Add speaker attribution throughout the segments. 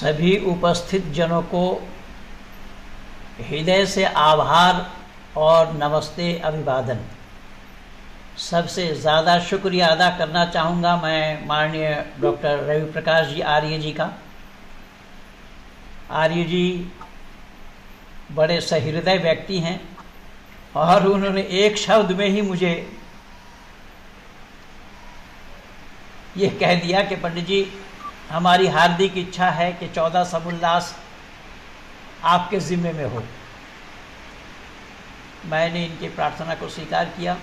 Speaker 1: सभी उपस्थित जनों को हृदय से आभार और नमस्ते अभिवादन। सबसे ज़्यादा शुक्रिया अदा करना चाहूँगा मैं माननीय डॉक्टर रवि प्रकाश जी आर्य जी का। आर्य जी बड़े सहृदय व्यक्ति हैं और उन्होंने एक शब्द में ही मुझे ये कह दिया कि पंडित जी, हमारी हार्दिक इच्छा है कि 14 समुल्लास आपके ज़िम्मे में हो। मैंने इनकी प्रार्थना को स्वीकार किया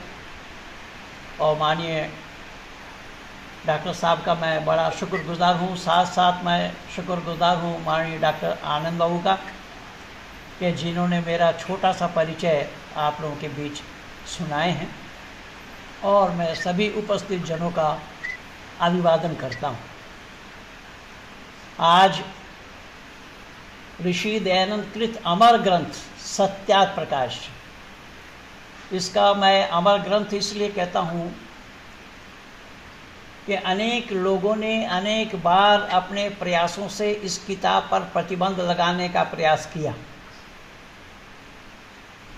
Speaker 1: और माननीय डॉक्टर साहब का मैं बड़ा शुक्रगुजार हूँ। साथ साथ मैं शुक्रगुजार हूँ माननीय डॉक्टर आनंद बाबू का कि जिन्होंने मेरा छोटा सा परिचय आप लोगों के बीच सुनाए हैं, और मैं सभी उपस्थित जनों का अभिवादन करता हूँ। आज ऋषि दयानंद कृत अमर ग्रंथ सत्यार्थ प्रकाश, इसका मैं अमर ग्रंथ इसलिए कहता हूँ कि अनेक लोगों ने अनेक बार अपने प्रयासों से इस किताब पर प्रतिबंध लगाने का प्रयास किया,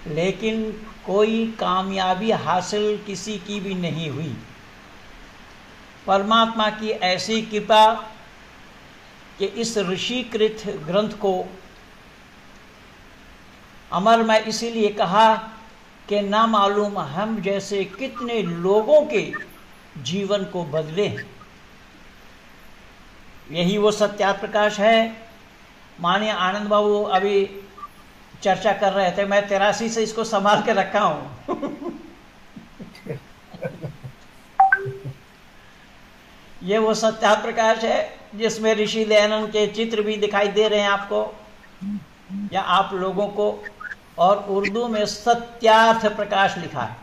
Speaker 1: लेकिन कोई कामयाबी हासिल किसी की भी नहीं हुई। परमात्मा की ऐसी कृपा कि इस ऋषिकृत ग्रंथ को अमर मैं इसीलिए कहा कि ना मालूम हम जैसे कितने लोगों के जीवन को बदले। यही वो सत्यार्थ प्रकाश है। माननीय आनंद बाबू अभी चर्चा कर रहे थे, मैं 83 से इसको संभाल के रखा हूँ। ये वो सत्यार्थ प्रकाश है जिसमें ऋषि दयानंद के चित्र भी दिखाई दे रहे हैं आपको या आप लोगों को, और उर्दू में सत्यार्थ प्रकाश लिखा है।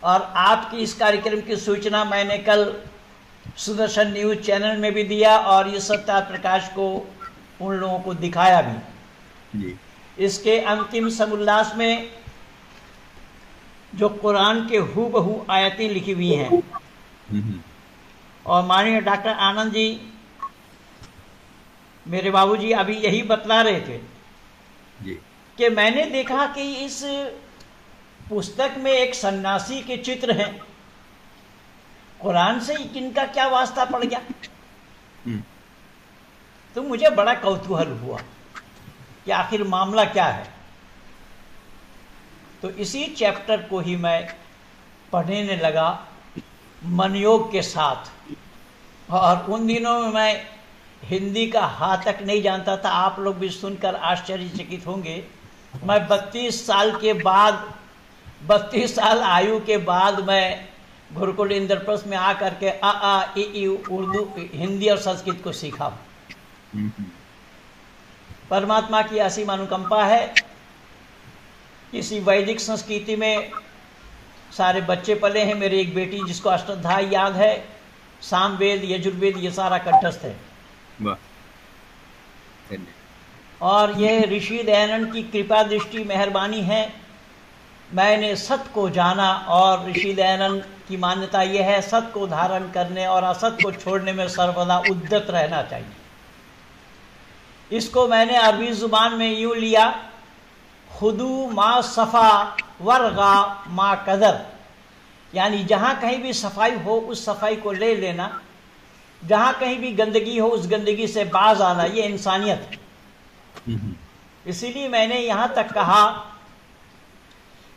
Speaker 1: और आपकी इस कार्यक्रम की सूचना मैंने कल सुदर्शन न्यूज चैनल में भी दिया और ये सत्यार्थ प्रकाश को उन लोगों को दिखाया भी जी। इसके अंतिम समुल्लास में जो कुरान के हूबहू आयतें लिखी हुई हैं, और माननीय डॉक्टर आनंद जी मेरे बाबूजी अभी यही बतला रहे थे जी कि मैंने देखा कि इस पुस्तक में एक सन्यासी के चित्र हैं, कुरान से इनका क्या वास्ता पड़ गया। तो मुझे बड़ा कौतूहल हुआ कि आखिर मामला क्या है। तो इसी चैप्टर को ही मैं पढ़ने लगा मनयोग के साथ, और उन दिनों में मैं हिंदी का हा तक नहीं जानता था। आप लोग भी सुनकर आश्चर्यचकित होंगे। मैं 32 साल के बाद, 32 साल आयु के बाद मैं गुरुकुल इंद्रप्रस्थ में आकर के आ ई उर्दू, हिंदी और संस्कृत को सीखा। परमात्मा की असीम अनुकंपा है। किसी वैदिक संस्कृति में सारे बच्चे पले हैं। मेरी एक बेटी जिसको अष्टाध्यायी याद है, सामवेद, यजुर्वेद, ये सारा कंठस्थ है। और ये ऋषि दयानंद की कृपा दृष्टि मेहरबानी है। मैंने सत्य को जाना, और ऋषि दयानंद की मान्यता यह है सत्य को धारण करने और असत्य को छोड़ने में सर्वदा उद्यत रहना चाहिए। इसको मैंने अरबी जुबान में यूं लिया, खुदू मा सफ़ा वर्गा मा कदर, यानी जहाँ कहीं भी सफाई हो उस सफाई को ले लेना, जहाँ कहीं भी गंदगी हो उस गंदगी से बाज आना, ये इंसानियत है। इसीलिए मैंने यहाँ तक कहा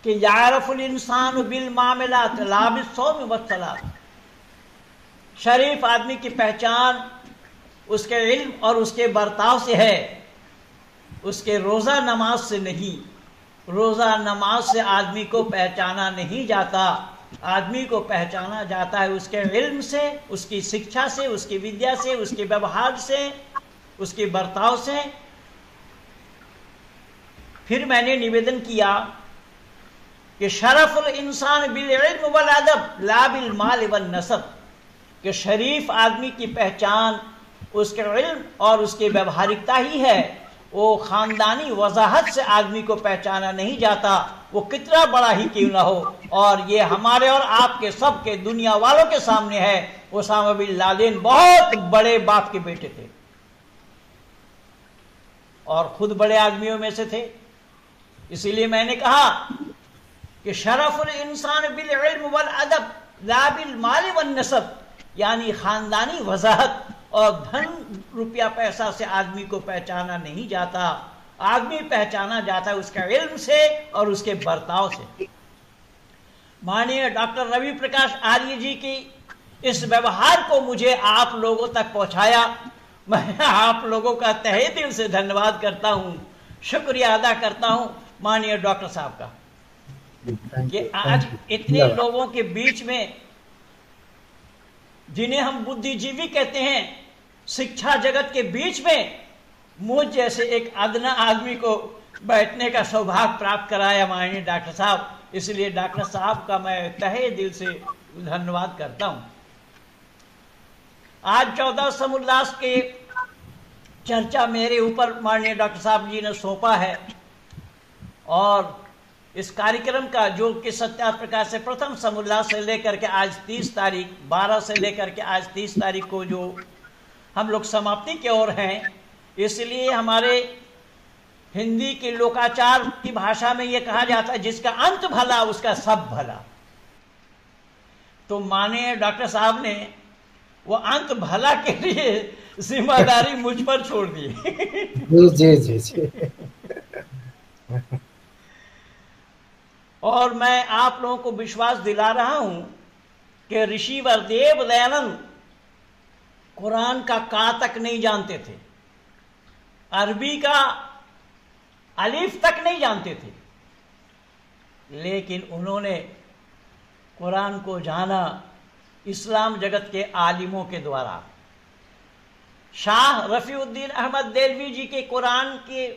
Speaker 1: कि यारफुल इंसान बिल मामलात ला बिस्सौम वस्सलात। शरीफ आदमी की पहचान उसके इल्म और उसके बर्ताव से है, उसके रोज़ा नमाज से नहीं। रोज़ा नमाज से आदमी को पहचाना नहीं जाता। आदमी को पहचाना जाता है उसके इल्म से, उसकी शिक्षा से, उसकी विद्या से, उसके व्यवहार से, उसके बर्ताव से। फिर मैंने निवेदन किया कि शरफुल इंसान बिल इल्म वल अदब ला बिल माल वन नसब, कि शरीफ आदमी की पहचान उसके इल्म और उसके व्यवहारिकता ही है। वो खानदानी वजाहत से आदमी को पहचाना नहीं जाता, वो कितना बड़ा ही क्यों ना हो। और ये हमारे और आपके सबके दुनिया वालों के सामने है। ओसामा बिन लादेन बहुत बड़े बाप के बेटे थे। और खुद बड़े आदमियों में से थे। इसीलिए मैंने कहा कि शरफुल इंसान बिल इल्म वल अदब ला बिल माल वन नसब, यानी खानदानी वजाहत और धन रुपया पैसा से आदमी को पहचाना नहीं जाता, आदमी पहचाना जाता है उसका इल्म से और उसके बर्ताव से। माननीय डॉक्टर रवि प्रकाश आर्य जी की इस व्यवहार को मुझे आप लोगों तक पहुंचाया, मैं आप लोगों का तहे दिल से धन्यवाद करता हूं, शुक्रिया अदा करता हूं माननीय डॉक्टर साहब का कि आज इतने लोगों के बीच में, जिन्हें हम बुद्धिजीवी कहते हैं, शिक्षा जगत के बीच में मुझ जैसे एक अदना आदमी को बैठने का सौभाग्य प्राप्त कराया माननीय डॉक्टर साहब। इसलिए डॉक्टर साहब का मैं तहे दिल से धन्यवाद करता हूं। आज 14 समुल्लास के चर्चा मेरे ऊपर माननीय डॉक्टर साहब जी ने सौंपा है और इस कार्यक्रम का जो कि सत्यार्थ प्रकाश से प्रथम समुल्लास से लेकर के आज 30 तारीख 12 से लेकर के आज 30 तारीख को जो हम लोग समाप्ति की ओर हैं, इसलिए हमारे हिंदी के लोकाचार की भाषा में यह कहा जाता है जिसका अंत भला उसका सब भला। तो माननीय डॉक्टर साहब ने वो अंत भला के लिए जिम्मेदारी मुझ पर छोड़ दी।
Speaker 2: जी जी जी।
Speaker 1: और मैं आप लोगों को विश्वास दिला रहा हूं कि ऋषिवर देव दयानंद कुरान का का तक नहीं जानते थे, अरबी का अलिफ तक नहीं जानते थे, लेकिन उन्होंने कुरान को जाना इस्लाम जगत के आलिमों के द्वारा। शाह रफीउद्दीन अहमद देलवी जी के कुरान के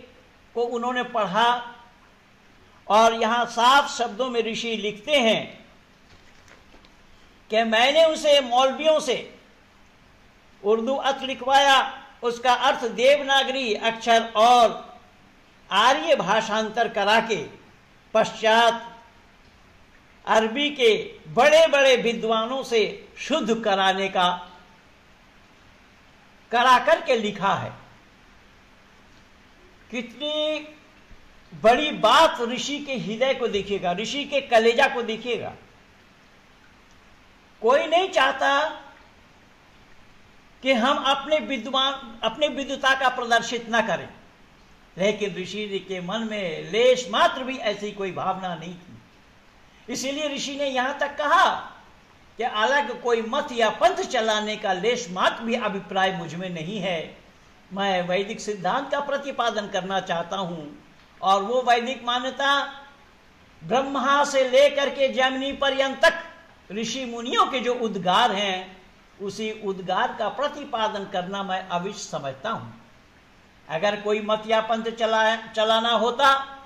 Speaker 1: को उन्होंने पढ़ा और यहां साफ शब्दों में ऋषि लिखते हैं कि मैंने उसे मौलवियों से उर्दू अर्थ लिखवाया, उसका अर्थ देवनागरी अक्षर और आर्य भाषांतर करा के पश्चात अरबी के बड़े बड़े विद्वानों से शुद्ध कराने का करा करके लिखा है। कितनी बड़ी बात ऋषि के हृदय को देखिएगा, ऋषि के कलेजा को देखिएगा। कोई नहीं चाहता कि हम अपने विद्वता का प्रदर्शित न करें, लेकिन ऋषि जी के मन में लेश मात्र भी ऐसी कोई भावना नहीं थी। इसीलिए ऋषि ने यहां तक कहा कि अलग कोई मत या पंथ चलाने का लेश मात्र भी अभिप्राय मुझ में नहीं है। मैं वैदिक सिद्धांत का प्रतिपादन करना चाहता हूं और वो वैदिक मान्यता ब्रह्मा से लेकर के जैमिनी पर्यंत तक ऋषि मुनियों के जो उद्गार हैं, उसी उद्गार का प्रतिपादन करना मैं अवश्य समझता हूं। अगर कोई मत या पंथ चलाना होता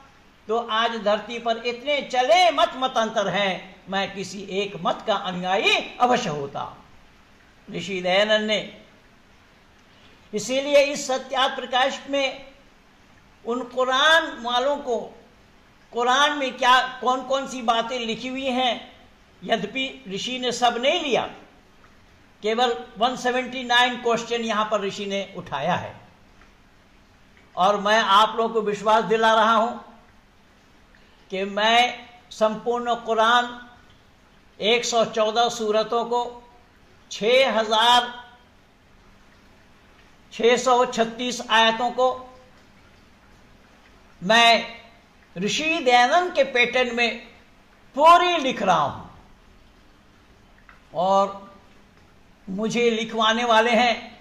Speaker 1: तो आज धरती पर इतने चले मतांतर हैं, मैं किसी एक मत का अनुयायी अवश्य होता। ऋषि दयानंद ने इसीलिए इस सत्यार्थ प्रकाश में उन कुरान वालों को, कुरान में क्या कौन कौन सी बातें लिखी हुई हैं, यद्यपि ऋषि ने सब नहीं लिया, केवल 179 क्वेश्चन यहां पर ऋषि ने उठाया है। और मैं आप लोगों को विश्वास दिला रहा हूं कि मैं संपूर्ण कुरान 114 सूरतों को 6636 आयतों को मैं ऋषि दयानंद के पैटर्न में पूरी लिख रहा हूं और मुझे लिखवाने वाले हैं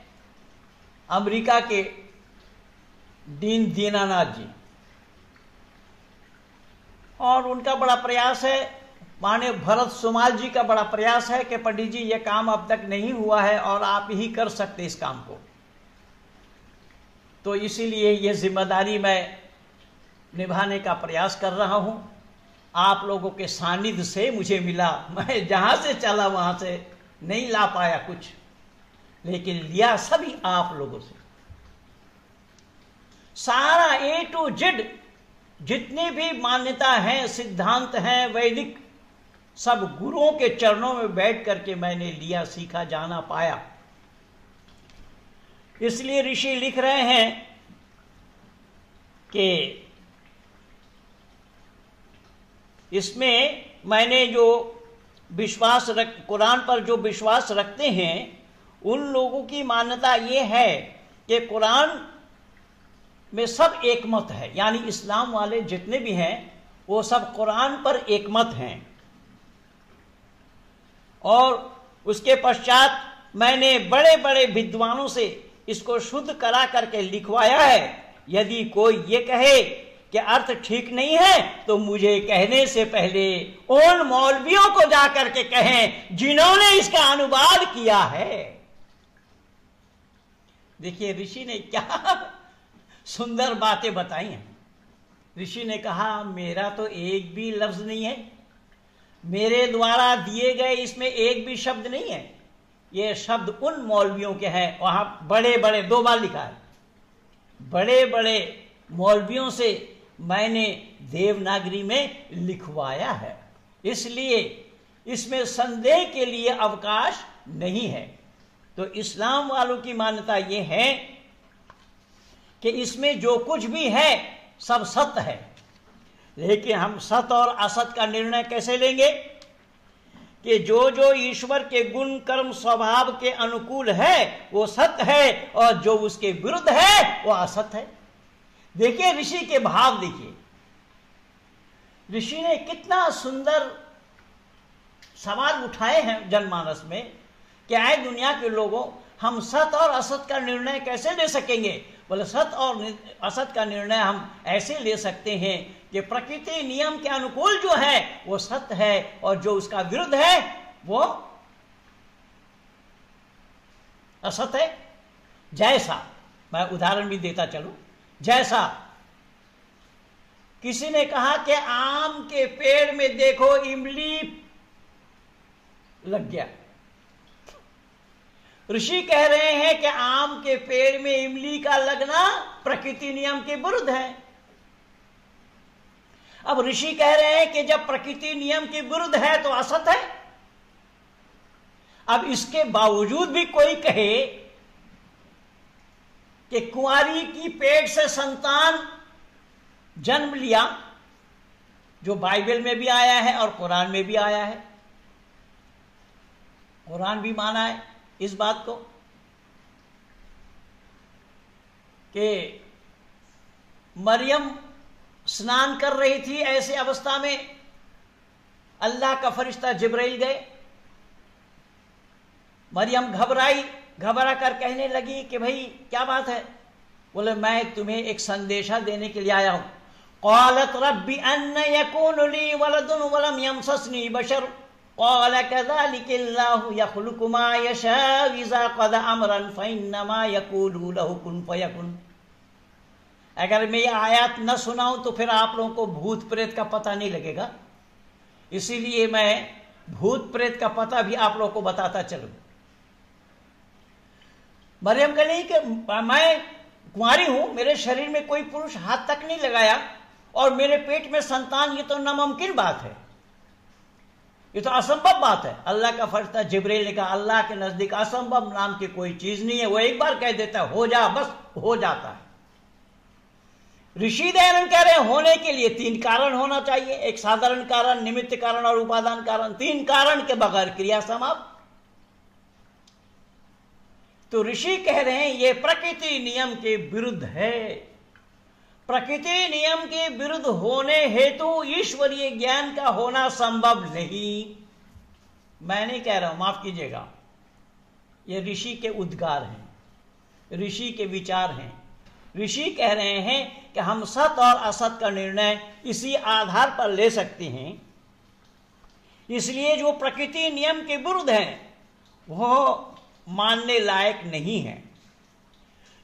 Speaker 1: अमेरिका के डीन दीनानाथ जी। और उनका बड़ा प्रयास है, माने भरत सुमाल जी का बड़ा प्रयास है कि पंडित जी ये काम अब तक नहीं हुआ है और आप ही कर सकते इस काम को। तो इसीलिए ये जिम्मेदारी मैं निभाने का प्रयास कर रहा हूं। आप लोगों के सानिध्य से मुझे मिला, मैं जहां से चला वहां से नहीं ला पाया कुछ, लेकिन लिया सभी आप लोगों से। सारा A to Z जितनी भी मान्यता है, सिद्धांत हैं वैदिक, सब गुरुओं के चरणों में बैठ करके मैंने लिया, सीखा, जाना, पाया। इसलिए ऋषि लिख रहे हैं कि इसमें मैंने जो कुरान पर जो विश्वास रखते हैं उन लोगों की मान्यता ये है कि कुरान में सब एक मत है, यानी इस्लाम वाले जितने भी हैं वो सब कुरान पर एक मत हैं। और उसके पश्चात मैंने बड़े बड़े विद्वानों से इसको शुद्ध करा करके लिखवाया है। यदि कोई ये कहे कि अर्थ ठीक नहीं है तो मुझे कहने से पहले उन मौलवियों को जाकर के कहें जिन्होंने इसका अनुवाद किया है। देखिए ऋषि ने क्या सुंदर बातें बताई हैं। ऋषि ने कहा मेरा तो एक भी लफ्ज नहीं है, मेरे द्वारा दिए गए इसमें एक भी शब्द नहीं है, ये शब्द उन मौलवियों के हैं। वहां बड़े बड़े 2 बार लिखा है, बड़े बड़े मौलवियों से मैंने देवनागरी में लिखवाया है, इसलिए इसमें संदेह के लिए अवकाश नहीं है। तो इस्लाम वालों की मान्यता यह है कि इसमें जो कुछ भी है सब सत्य है, लेकिन हम सत्य और असत्य का निर्णय कैसे लेंगे कि जो जो ईश्वर के गुण कर्म स्वभाव के अनुकूल है वो सत्य है और जो उसके विरुद्ध है वो असत्य है। देखिए ऋषि के भाव देखिए, ऋषि ने कितना सुंदर सवाल उठाए हैं जनमानस में कि आए दुनिया के लोगों, हम सत्य और असत्य का निर्णय कैसे ले सकेंगे। बोले सत्य और असत्य का निर्णय हम ऐसे ले सकते हैं कि प्रकृति नियम के अनुकूल जो है वो सत्य है और जो उसका विरुद्ध है वो असत्य है। जैसा, मैं उदाहरण भी देता चलूं, जैसा किसी ने कहा कि आम के पेड़ में देखो इमली लग गया, ऋषि कह रहे हैं कि आम के पेड़ में इमली का लगना प्रकृति नियम के विरुद्ध है। अब ऋषि कह रहे हैं कि जब प्रकृति नियम के विरुद्ध है तो असत है। अब इसके बावजूद भी कोई कहे कि कुंवारी की पेट से संतान जन्म लिया, जो बाइबल में भी आया है और कुरान में भी आया है, कुरान भी माना है इस बात को कि मरियम स्नान कर रही थी, ऐसे अवस्था में अल्लाह का फरिश्ता जिब्राइल गए, मरियम घबराई, घबरा कर कहने लगी कि भाई क्या बात है। बोले मैं तुम्हें एक संदेशा देने के लिए आया हूं। क़ालत रब्बी अन्ना यकूनु ली वलदुन वलम यमससनी बशर क़ाल कज़ालिकल्लाहु यख़्लुक़ु मा यशाअ इज़ा क़ज़ा अमरन फ़इन्नमा यक़ूलु लहु कुन फ़यकुन। अगर मैं ये आयत न सुनाऊं तो फिर आप लोगों को भूत प्रेत का पता नहीं लगेगा, इसीलिए मैं भूत प्रेत का पता भी आप लोगों को बताता चलूं। मरियम कह रही कि मैं कुंवारी हूं, मेरे शरीर में कोई पुरुष हाथ तक नहीं लगाया और मेरे पेट में संतान, ये तो नामुमकिन बात है, ये तो असंभव बात है। अल्लाह का फरिश्ता जिब्रील ने कहा अल्लाह के नजदीक असंभव नाम की कोई चीज नहीं है, वो एक बार कह देता है हो जा, बस हो जाता है। ऋषि दयानंद कह रहे हैं होने के लिए 3 कारण होना चाहिए, एक साधारण कारण, निमित्त कारण और उपादान कारण। 3 कारण के बगैर क्रिया समाप्त। तो ऋषि कह रहे हैं ये प्रकृति नियम के विरुद्ध है। प्रकृति नियम के विरुद्ध होने हेतु ईश्वरीय ज्ञान का होना संभव नहीं। मैं नहीं कह रहा हूं, माफ कीजिएगा, ये ऋषि के उद्गार हैं, ऋषि के विचार हैं। ऋषि कह रहे हैं कि हम सत और असत का निर्णय इसी आधार पर ले सकते हैं, इसलिए जो प्रकृति नियम के विरुद्ध है वो मानने लायक नहीं है।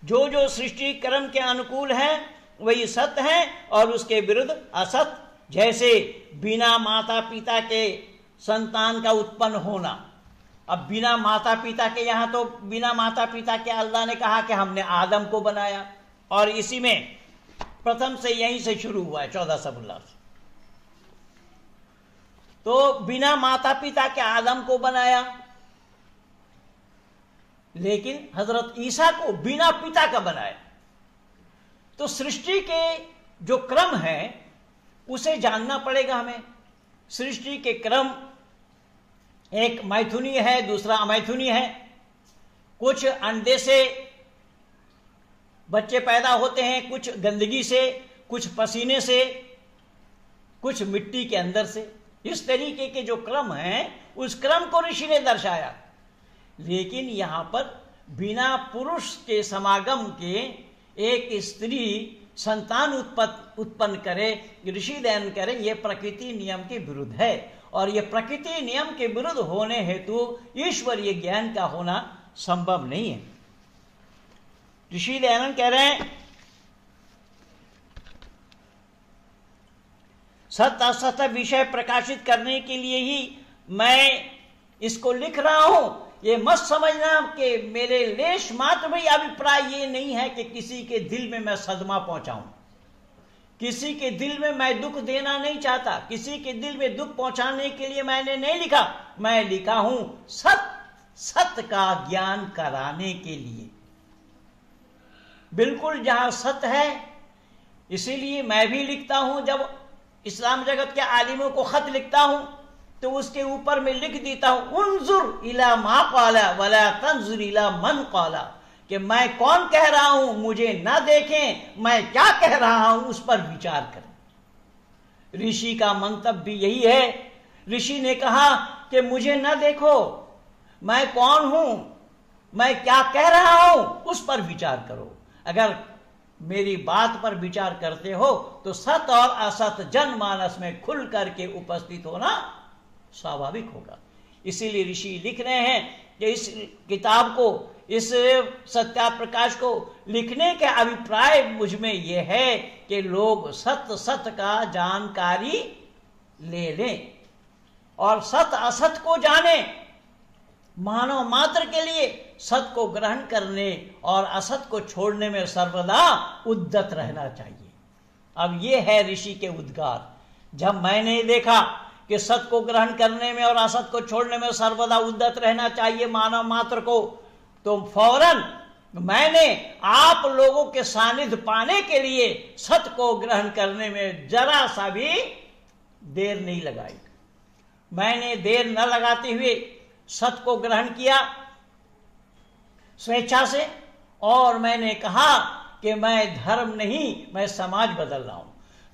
Speaker 1: जो जो सृष्टि कर्म के अनुकूल है वही सत्य है और उसके विरुद्ध असत। जैसे बिना माता पिता के संतान का उत्पन्न होना, अब बिना माता पिता के, यहां तो बिना माता पिता के अल्लाह ने कहा कि हमने आदम को बनाया और इसी में प्रथम से यहीं से शुरू हुआ है 14 सबुल्लाह से। तो बिना माता पिता के आदम को बनाया, लेकिन हजरत ईसा को बिना पिता का बनाया। तो सृष्टि के जो क्रम है उसे जानना पड़ेगा हमें। सृष्टि के क्रम एक मैथुनीय है, दूसरा अमैथुनीय है। कुछ अंडे से बच्चे पैदा होते हैं, कुछ गंदगी से, कुछ पसीने से, कुछ मिट्टी के अंदर से। इस तरीके के जो क्रम हैं उस क्रम को ऋषि ने दर्शाया। लेकिन यहां पर बिना पुरुष के समागम के एक स्त्री संतान उत्पन्न करे, ऋषि दयन करें, यह प्रकृति नियम के विरुद्ध है। और यह प्रकृति नियम के विरुद्ध होने हेतु ईश्वरीय ज्ञान का होना संभव नहीं है। ऋषि दयानंद कह रहे हैं सत्य असत्य विषय प्रकाशित करने के लिए ही मैं इसको लिख रहा हूं। ये मत समझना कि मेरे लेश मात्र भी अभिप्राय ये नहीं है कि किसी के दिल में मैं सदमा पहुंचाऊं, किसी के दिल में मैं दुख देना नहीं चाहता, किसी के दिल में दुख पहुंचाने के लिए मैंने नहीं लिखा। मैं लिखा हूं सत्य का ज्ञान कराने के लिए। बिल्कुल जहां सत्य है, इसीलिए मैं भी लिखता हूं। जब इस्लाम जगत के आलिमों को खत लिखता हूं तो उसके ऊपर में लिख देता हूं उन्जुर इला मा काला वला तंजुर इला मन काला, कि मैं कौन कह रहा हूं मुझे ना देखें, मैं क्या कह रहा हूं उस पर विचार करें। ऋषि का मंतव्य भी यही है। ऋषि ने कहा कि मुझे ना देखो, मैं कौन हूं, मैं क्या कह रहा हूं उस पर विचार करो। अगर मेरी बात पर विचार करते हो तो सत्य और असत्य जनमानस में खुल करके उपस्थित होना स्वाभाविक होगा। इसीलिए ऋषि लिख रहे हैं कि इस किताब को, इस सत्याप्रकाश को लिखने के अभिप्राय मुझ में यह है कि लोग सत्य का जानकारी ले लें और सत्य असत्य को जाने। मानव मात्र के लिए सत्य को ग्रहण करने और असत्य को छोड़ने में सर्वदा उद्यत रहना चाहिए। अब ये है ऋषि के उद्गार। जब मैंने देखा कि सत्य को ग्रहण करने में और असत्य को छोड़ने में सर्वदा उद्यत रहना चाहिए मानव मात्र को, तो फौरन मैंने आप लोगों के सानिध्य पाने के लिए सत्य को ग्रहण करने में जरा सा भी देर नहीं लगाई। मैंने देर न लगाते हुए सत्य को ग्रहण किया स्वेच्छा से, और मैंने कहा कि मैं धर्म नहीं, मैं समाज बदल रहा हूं।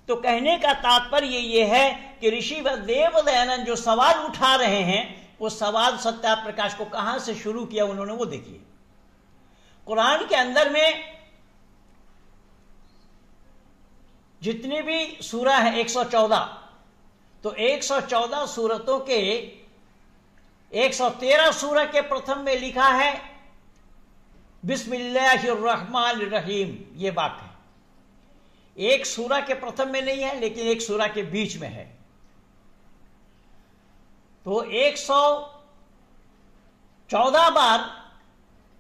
Speaker 1: तो कहने का तात्पर्य ये है कि ऋषि देव दयानंद जो सवाल उठा रहे हैं, वो सवाल सत्याप्रकाश को कहां से शुरू किया उन्होंने, वो देखिए। कुरान के अंदर में जितनी भी सूरा है 114, तो 114 सूरतों के 113 सूरह के प्रथम में लिखा है बिस्मिल्लाहिर्रहमानिर्रहीम, ये बात है। एक सूरह के प्रथम में नहीं है, लेकिन एक सूरह के बीच में है। तो 114 बार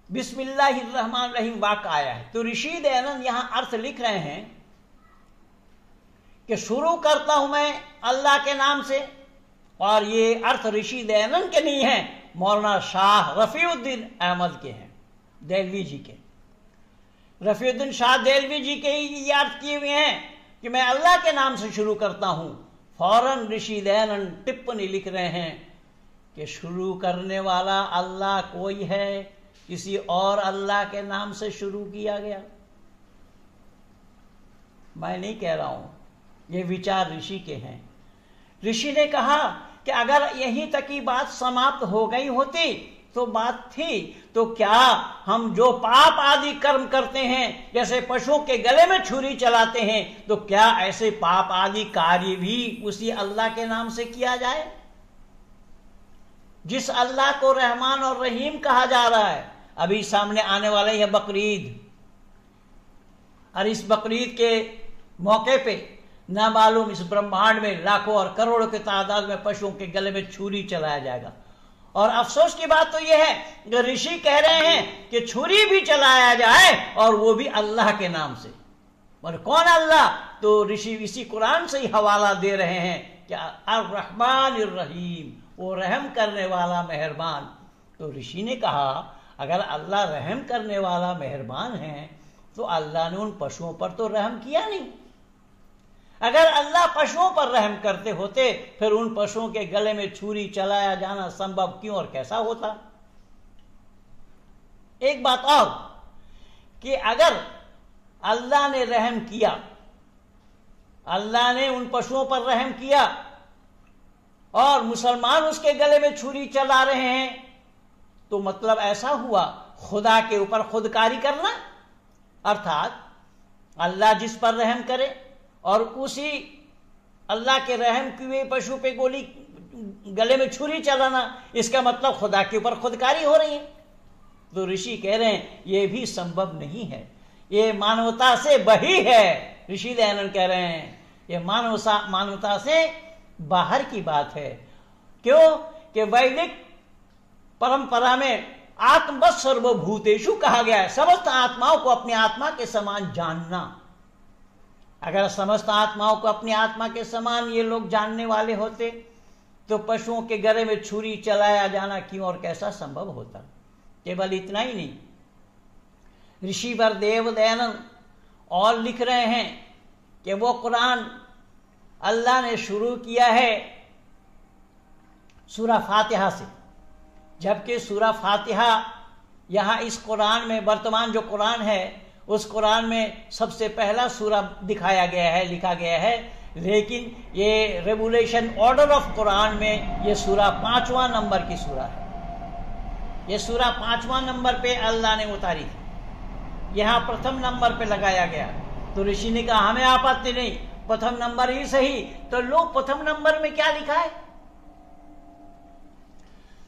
Speaker 1: बिस्मिल्लाहिर्रहमानिर्रहीम वाक्य आया है। तो ऋषि दयानंद यहां अर्थ लिख रहे हैं कि शुरू करता हूं मैं अल्लाह के नाम से। और ये अर्थ ऋषि दयानंद के नहीं है, मौलाना शाह रफीउद्दीन अहमद के हैं, देलवी जी के। रफीउद्दीन शाह देलवी जी के ही अर्थ किए हुए हैं कि मैं अल्लाह के नाम से शुरू करता हूं। फौरन ऋषि दयानंद टिप्पणी लिख रहे हैं कि शुरू करने वाला अल्लाह कोई है, किसी और अल्लाह के नाम से शुरू किया गया। मैं नहीं कह रहा हूं, ये विचार ऋषि के हैं। ऋषि ने कहा कि अगर यहीं तक की बात समाप्त हो गई होती तो बात थी, तो क्या हम जो पाप आदि कर्म करते हैं, जैसे पशुओं के गले में छुरी चलाते हैं, तो क्या ऐसे पाप आदि कार्य भी उसी अल्लाह के नाम से किया जाए जिस अल्लाह को रहमान और रहीम कहा जा रहा है। अभी सामने आने वाला है बकरीद, और इस बकरीद के मौके पे ना मालूम इस ब्रह्मांड में लाखों और करोड़ों की तादाद में पशुओं के गले में छुरी चलाया जाएगा। और अफसोस की बात तो यह है कि ऋषि कह रहे हैं कि छुरी भी चलाया जाए और वो भी अल्लाह के नाम से। और कौन अल्लाह? तो ऋषि इसी कुरान से ही हवाला दे रहे हैं कि अर्रहमानिर्रहीम, वो रहम करने वाला मेहरबान। तो ऋषि ने कहा अगर अल्लाह रहम करने वाला मेहरबान है तो अल्लाह ने उन पशुओं पर तो रहम किया नहीं, अगर अल्लाह पशुओं पर रहम करते होते फिर उन पशुओं के गले में छुरी चलाया जाना संभव क्यों और कैसा होता। एक बात और कि अगर अल्लाह ने रहम किया, अल्लाह ने उन पशुओं पर रहम किया और मुसलमान उसके गले में छुरी चला रहे हैं, तो मतलब ऐसा हुआ खुदा के ऊपर खुदकारी करना, अर्थात अल्लाह जिस पर रहम करे और उसी अल्लाह के रहम किए पशु पे गोली गले में छुरी चलाना, इसका मतलब खुदा के ऊपर खुदकारी हो रही है। तो ऋषि कह रहे हैं ये भी संभव नहीं है, ये मानवता से बही है। ऋषि दयानंद कह रहे हैं ये मानवता से बाहर की बात है। क्यों कि वैदिक परंपरा में आत्मवत् सर्वभूतेषु कहा गया है, समस्त आत्माओं को अपनी आत्मा के समान जानना। अगर समस्त आत्माओं को अपनी आत्मा के समान ये लोग जानने वाले होते तो पशुओं के गले में छुरी चलाया जाना क्यों और कैसा संभव होता। केवल इतना ही नहीं, ऋषि वरदेव दयानंद और लिख रहे हैं कि वो कुरान अल्लाह ने शुरू किया है सूरा फातिहा से, जबकि सूरा फातिहा यहाँ इस कुरान में वर्तमान जो कुरान है उस कुरान में सबसे पहला सूरा दिखाया गया है, लिखा गया है, लेकिन ये रेगुलेशन ऑर्डर ऑफ कुरान में ये सूरा 5वां नंबर की सूरा है। ये सूरा 5वां नंबर पे अल्लाह ने उतारी थी, यहाँ प्रथम नंबर पे लगाया गया। तो ऋषि ने कहा हमें आपत्ति नहीं, प्रथम नंबर ही सही। तो लोग प्रथम नंबर में क्या लिखा है,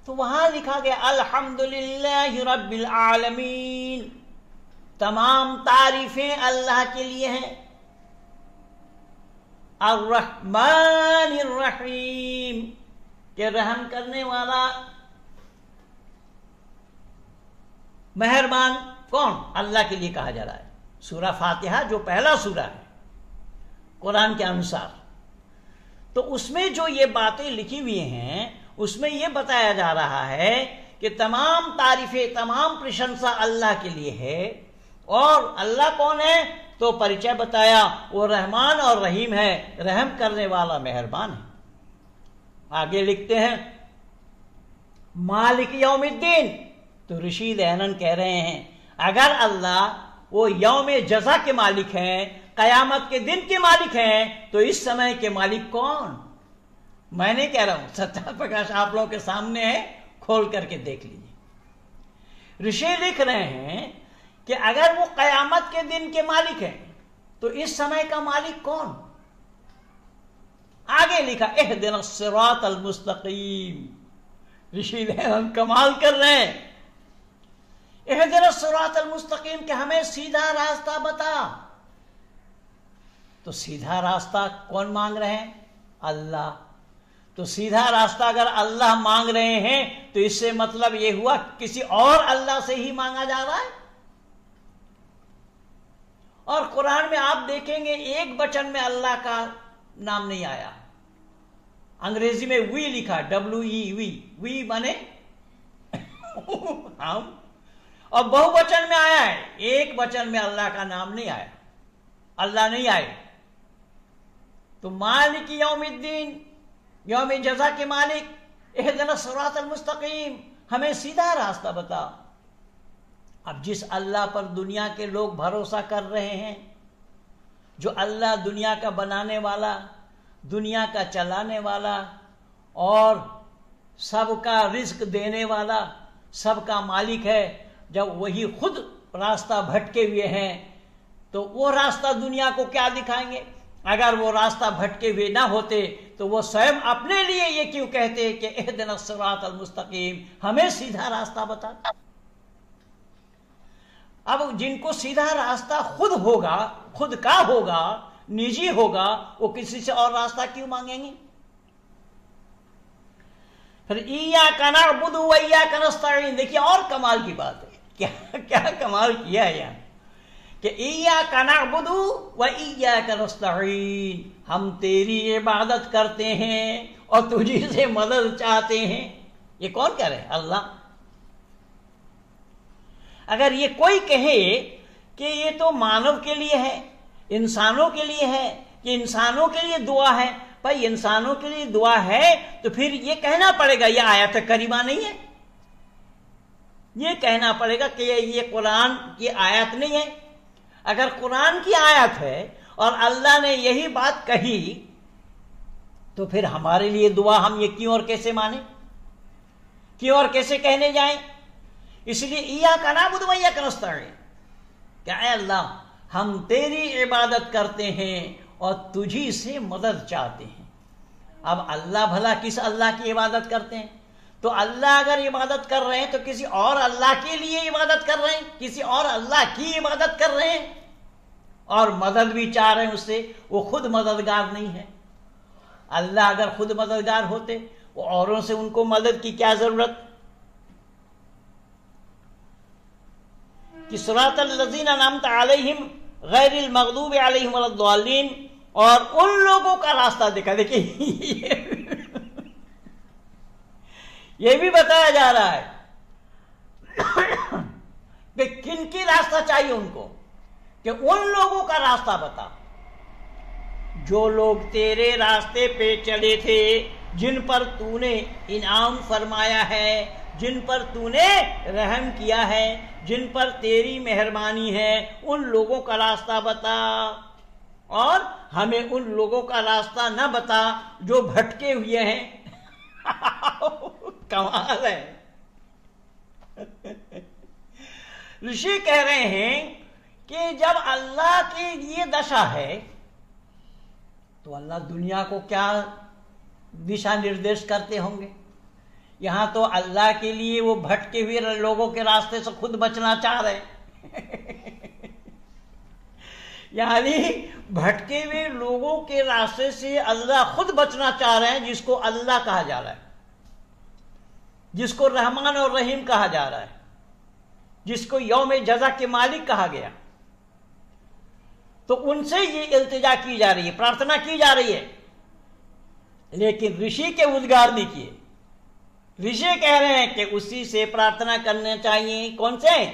Speaker 1: तो वहां लिखा गया अल्हम्दुलिल्लाहि रब्बिल आलमीन, तमाम तारीफें अल्लाह के लिए हैं। अर्रहमानिर रहीम, के रहम करने वाला मेहरबान कौन, अल्लाह के लिए कहा जा रहा है। सूरा फातिहा जो पहला सूरा है कुरान के अनुसार, तो उसमें जो ये बातें लिखी हुई हैं उसमें यह बताया जा रहा है कि तमाम तारीफें, तमाम प्रशंसा अल्लाह के लिए है। और अल्लाह कौन है, तो परिचय बताया, वो रहमान और रहीम है, रहम करने वाला मेहरबान है। आगे लिखते हैं मालिक यौमिद्दीन। तो ऋषि दयानंद कह रहे हैं अगर अल्लाह वो यौम जज़ा के मालिक हैं, कयामत के दिन के मालिक हैं, तो इस समय के मालिक कौन। मैंने कह रहा हूं, सत्ता प्रकाश आप लोगों के सामने है, खोल करके देख लीजिए। ऋषि लिख रहे हैं कि अगर वो कयामत के दिन के मालिक हैं तो इस समय का मालिक कौन। आगे लिखा इहदिनस सिरातल मुस्तकीम। ऋषि हम कमाल कर रहे हैं, इहदिनस सिरातल मुस्तकीम, कि हमें सीधा रास्ता बता। तो सीधा रास्ता कौन मांग रहे हैं, अल्लाह। तो सीधा रास्ता अगर अल्लाह मांग रहे हैं तो इससे मतलब यह हुआ किसी और अल्लाह से ही मांगा जा रहा है। और कुरान में आप देखेंगे एक वचन में अल्लाह का नाम नहीं आया। अंग्रेजी में वी लिखा, WE, वी माने हम, और बहुवचन में आया है, एक वचन में अल्लाह का नाम नहीं आया, अल्लाह नहीं आए। तो मालिक यौमिद्दीन, यौम जज़ा के मालिक, इहदिनस सिरातल मुस्तकीम, हमें सीधा रास्ता बता। अब जिस अल्लाह पर दुनिया के लोग भरोसा कर रहे हैं, जो अल्लाह दुनिया का बनाने वाला, दुनिया का चलाने वाला और सबका रिज्क देने वाला, सबका मालिक है, जब वही खुद रास्ता भटके हुए हैं तो वो रास्ता दुनिया को क्या दिखाएंगे। अगर वो रास्ता भटके हुए ना होते तो वो स्वयं अपने लिए ये क्यों कहते कि इहदिनस सिरातल मुस्तकीम, हमें सीधा रास्ता बता। अब जिनको सीधा रास्ता खुद होगा, खुद का होगा, निजी होगा, वो किसी से और रास्ता क्यों मांगेंगे। फिर इय्याका नअबुदु व इय्याका नस्तईन, देखिए और कमाल की बात है, क्या क्या कमाल किया है यहाँ कि इय्याका नअबुदु व इय्याका नस्तईन, हम तेरी इबादत करते हैं और तुझी से मदद चाहते हैं। ये कौन कह रहे हैं, अल्लाह। अगर ये कोई कहे कि ये तो मानव के लिए है, इंसानों के लिए है, कि इंसानों के लिए दुआ है। भाई इंसानों के लिए दुआ है तो फिर ये कहना पड़ेगा ये आयत करीमा नहीं है, ये कहना पड़ेगा कि ये कुरान की आयत नहीं है। अगर कुरान की आयत है और अल्लाह ने यही बात कही तो फिर हमारे लिए दुआ हम ये क्यों और कैसे माने, क्यों और कैसे कहने जाएं। इसलिए इय्याका नअबुदु व इय्याका नस्तईन, क्या है अल्लाह हम तेरी इबादत करते हैं और तुझी से मदद चाहते हैं। अब अल्लाह भला किस अल्लाह की इबादत करते हैं? तो अल्लाह अगर इबादत कर रहे हैं तो किसी और अल्लाह के लिए इबादत कर रहे हैं, किसी और अल्लाह की इबादत कर रहे हैं और मदद भी चाह रहे हैं उससे। वो खुद मददगार नहीं है। अल्लाह अगर खुद मददगार होते वो औरों से उनको मदद की क्या जरूरत। कि सिरातल लज़ीना अनअमता अलैहिम गैरिल मग़दूबि अलैहिम वलद्दालिन, और उन लोगों का रास्ता देखा। देखिए ये भी बताया जा रहा है कि किन की रास्ता चाहिए उनको, कि उन लोगों का रास्ता बता जो लोग तेरे रास्ते पे चले थे, जिन पर तूने इनाम फरमाया है, जिन पर तूने रहम किया है, जिन पर तेरी मेहरबानी है, उन लोगों का रास्ता बता। और हमें उन लोगों का रास्ता न बता जो भटके हुए हैं। कमाल है। ऋषि कह रहे हैं कि जब अल्लाह की ये दशा है तो अल्लाह दुनिया को क्या दिशा निर्देश करते होंगे। यहां तो अल्लाह के लिए वो भटके हुए लोगों के रास्ते से खुद बचना चाह रहे यानी भटके हुए लोगों के रास्ते से अल्लाह खुद बचना चाह रहे हैं, जिसको अल्लाह कहा जा रहा है, जिसको रहमान और रहीम कहा जा रहा है, जिसको यौम जज़ा के मालिक कहा गया। तो उनसे ये इल्तिजा की जा रही है, प्रार्थना की जा रही है। लेकिन ऋषि के उद्गार नहीं किए। ऋषि कह रहे हैं कि उसी से प्रार्थना करना चाहिए। कौन से?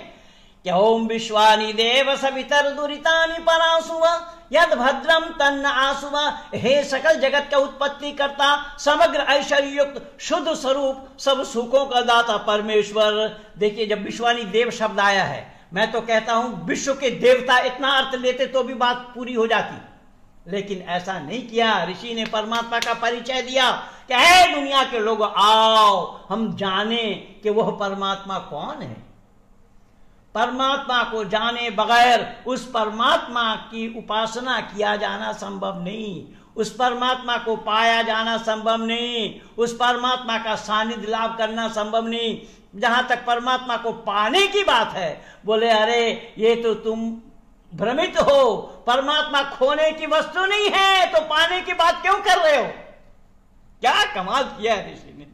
Speaker 1: कि ओम विश्वानि देव सवितर दुरितानि परासुवा यद भद्रम तन्न आसुवा। हे सकल जगत का उत्पत्ति करता, समग्र ऐश्वर्य युक्त, शुद्ध स्वरूप, सब सुखों का दाता परमेश्वर। देखिए जब विश्वानि देव शब्द आया है, मैं तो कहता हूं विश्व के देवता इतना अर्थ लेते तो भी बात पूरी हो जाती, लेकिन ऐसा नहीं किया। ऋषि ने परमात्मा का परिचय दिया कि हे दुनिया के लोग आओ हम जाने कि वह परमात्मा कौन है। परमात्मा को जाने बगैर उस परमात्मा की उपासना किया जाना संभव नहीं, उस परमात्मा को पाया जाना संभव नहीं, उस परमात्मा का सानिध्य लाभ करना संभव नहीं। जहां तक परमात्मा को पाने की बात है, बोले अरे ये तो तुम भ्रमित हो, परमात्मा खोने की वस्तु नहीं है, तो पाने की बात क्यों कर रहे हो। क्या कमाल किया है ऋषि ने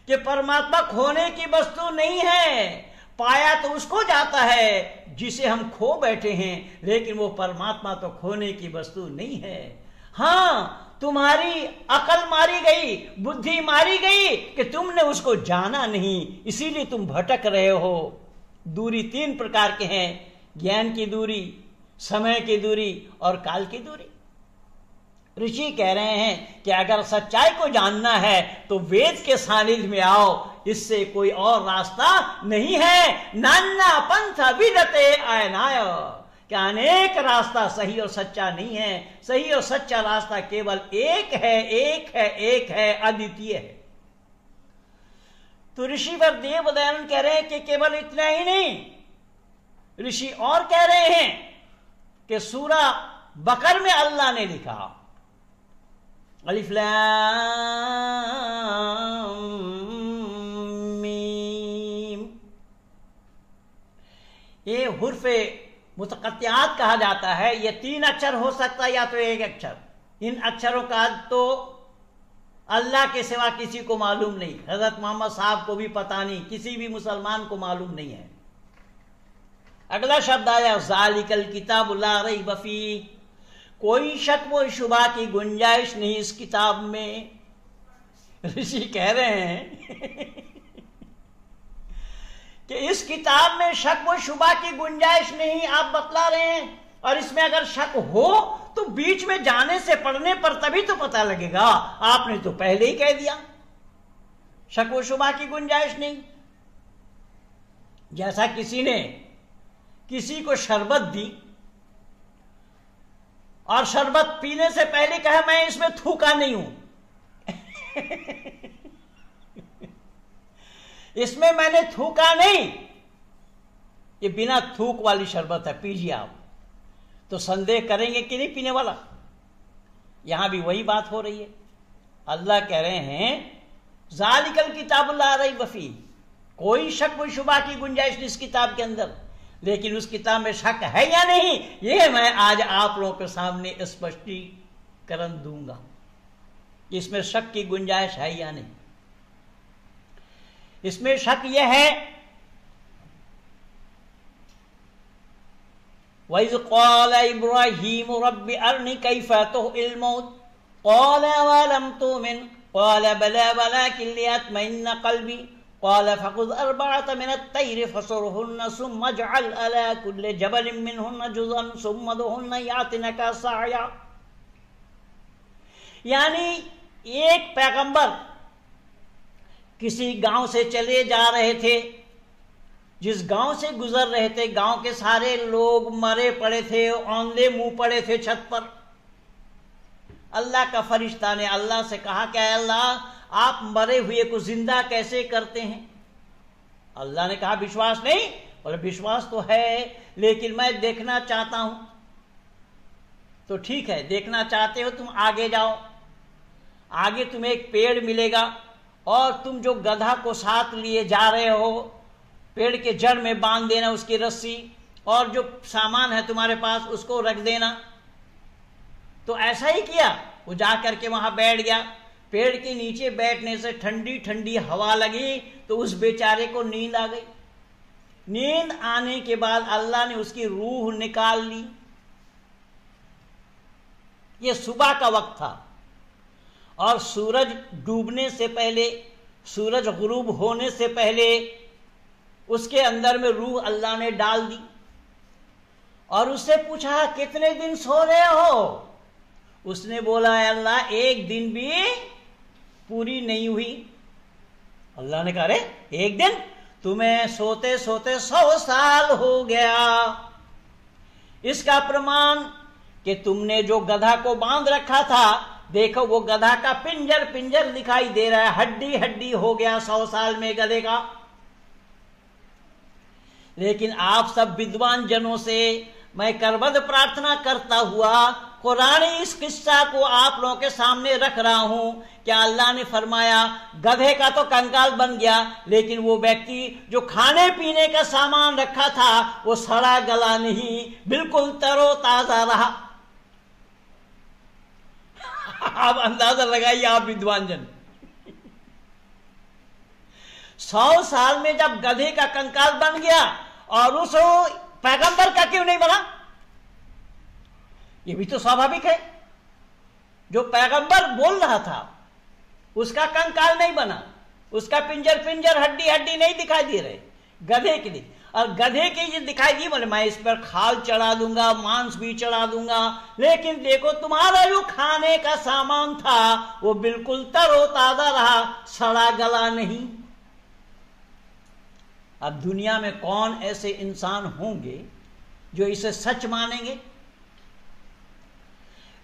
Speaker 1: कि परमात्मा खोने की वस्तु नहीं है, पाया तो उसको जाता है जिसे हम खो बैठे हैं, लेकिन वो परमात्मा तो खोने की वस्तु नहीं है। हाँ तुम्हारी अकल मारी गई, बुद्धि मारी गई कि तुमने उसको जाना नहीं, इसीलिए तुम भटक रहे हो। दूरी तीन प्रकार के हैं, ज्ञान की दूरी, समय की दूरी और काल की दूरी। ऋषि कह रहे हैं कि अगर सच्चाई को जानना है तो वेद के सानिध्य में आओ, इससे कोई और रास्ता नहीं है। नाना पंथ विदते आयनाय, क्या अनेक रास्ता सही और सच्चा नहीं है। सही और सच्चा रास्ता केवल एक है, एक है, एक है, अद्वितीय है। तो ऋषिवर देव दयानंद कह रहे हैं कि केवल इतना ही नहीं, ऋषि और कह रहे हैं कि सूरा बकर में अल्लाह ने लिखा अलिफ लाम मीम, ये हुर्फे मुतक़त्तिआत कहा जाता है। ये तीन अक्षर हो सकता है या तो एक अक्षर। इन अक्षरों का तो अल्लाह के सिवा किसी को मालूम नहीं, हजरत मोहम्मद साहब को भी पता नहीं, किसी भी मुसलमान को मालूम नहीं है। अगला शब्द आया ज़ालिकल किताबु ला रैब फीह, कोई शक व शुबा की गुंजाइश नहीं इस किताब में। ऋषि कह रहे हैं कि इस किताब में शक व शुबा की गुंजाइश नहीं, आप बतला रहे हैं। और इसमें अगर शक हो तो बीच में जाने से पढ़ने पर तभी तो पता लगेगा। आपने तो पहले ही कह दिया शक व शुबा की गुंजाइश नहीं। जैसा किसी ने किसी को शरबत दी और शरबत पीने से पहले कहा मैं इसमें थूका नहीं हूं इसमें मैंने थूका नहीं, ये बिना थूक वाली शरबत है, पीजिए आप। तो संदेह करेंगे कि नहीं पीने वाला। यहां भी वही बात हो रही है। अल्लाह कह रहे हैं ज़ालिकल किताब ला रैब फीह, कोई शक व शुबा की गुंजाइश नहीं इस किताब के अंदर। लेकिन उस किताब में शक है या नहीं, यह मैं आज आप लोगों के सामने स्पष्टीकरण दूंगा। इसमें शक की गुंजाइश है या नहीं। इसमें शक यह है वइज़ क़ाल इब्राहीम रब्बि अरनी कैफ़ तुहिल मौत क़ाल वलम तुमिन क़ाल बला वलाकिन लियत्मइन्ना क़ल्बी क़ाल फ़ख़ुज़ अर्बअत मिनत तैर फ़सुरहुन्न सुम्मा इजअल अला कुल्लि जबलिन मिनहुन्न जुज़अन सुम्मा दुहुन्न यातिनका सअया। यानी एक पैगंबर किसी गांव से चले जा रहे थे, जिस गांव से गुजर रहे थे गांव के सारे लोग मरे पड़े थे, औंधे मुंह पड़े थे छत पर। अल्लाह का फरिश्ता ने अल्लाह से कहा कि अल्लाह आप मरे हुए को जिंदा कैसे करते हैं। अल्लाह ने कहा विश्वास नहीं, बोले विश्वास तो है लेकिन मैं देखना चाहता हूं। तो ठीक है, देखना चाहते हो तुम आगे जाओ, आगे तुम्हें एक पेड़ मिलेगा और तुम जो गधा को साथ लिए जा रहे हो पेड़ के जड़ में बांध देना उसकी रस्सी, और जो सामान है तुम्हारे पास उसको रख देना। तो ऐसा ही किया, वो जा करके वहां बैठ गया। पेड़ के नीचे बैठने से ठंडी ठंडी हवा लगी तो उस बेचारे को नींद आ गई। नींद आने के बाद अल्लाह ने उसकी रूह निकाल ली। ये सुबह का वक्त था और सूरज डूबने से पहले, सूरज गुरूब होने से पहले उसके अंदर में रूह अल्लाह ने डाल दी और उससे पूछा कितने दिन सो रहे हो। उसने बोला अल्लाह एक दिन भी पूरी नहीं हुई। अल्लाह ने कहा अरे एक दिन, तुम्हें सोते सोते 100 साल हो गया। इसका प्रमाण कि तुमने जो गधा को बांध रखा था, देखो वो गधा का पिंजर पिंजर दिखाई दे रहा है, हड्डी हड्डी हो गया 100 साल में गधे का। लेकिन आप सब विद्वान जनों से मैं करबद्ध प्रार्थना करता हुआ कुरानी इस किस्सा को आप लोगों के सामने रख रहा हूं। क्या अल्लाह ने फरमाया गधे का तो कंकाल बन गया, लेकिन वो व्यक्ति जो खाने पीने का सामान रखा था वो सड़ा गला नहीं, बिल्कुल तरोताजा रहा। आप अंदाजा लगाइए आप विद्वान जन, 100 साल में जब गधे का कंकाल बन गया और उस पैगंबर का क्यों नहीं बना? ये भी तो स्वाभाविक है। जो पैगंबर बोल रहा था उसका कंकाल नहीं बना, उसका पिंजर पिंजर हड्डी हड्डी नहीं दिखाई दे रहे गधे के लिए। और गधे के ये दिखाई दी, बोले मैं इस पर खाल चढ़ा दूंगा, मांस भी चढ़ा दूंगा, लेकिन देखो तुम्हारा जो खाने का सामान था वो बिल्कुल तरोताजा रहा, सड़ा गला नहीं। अब दुनिया में कौन ऐसे इंसान होंगे जो इसे सच मानेंगे?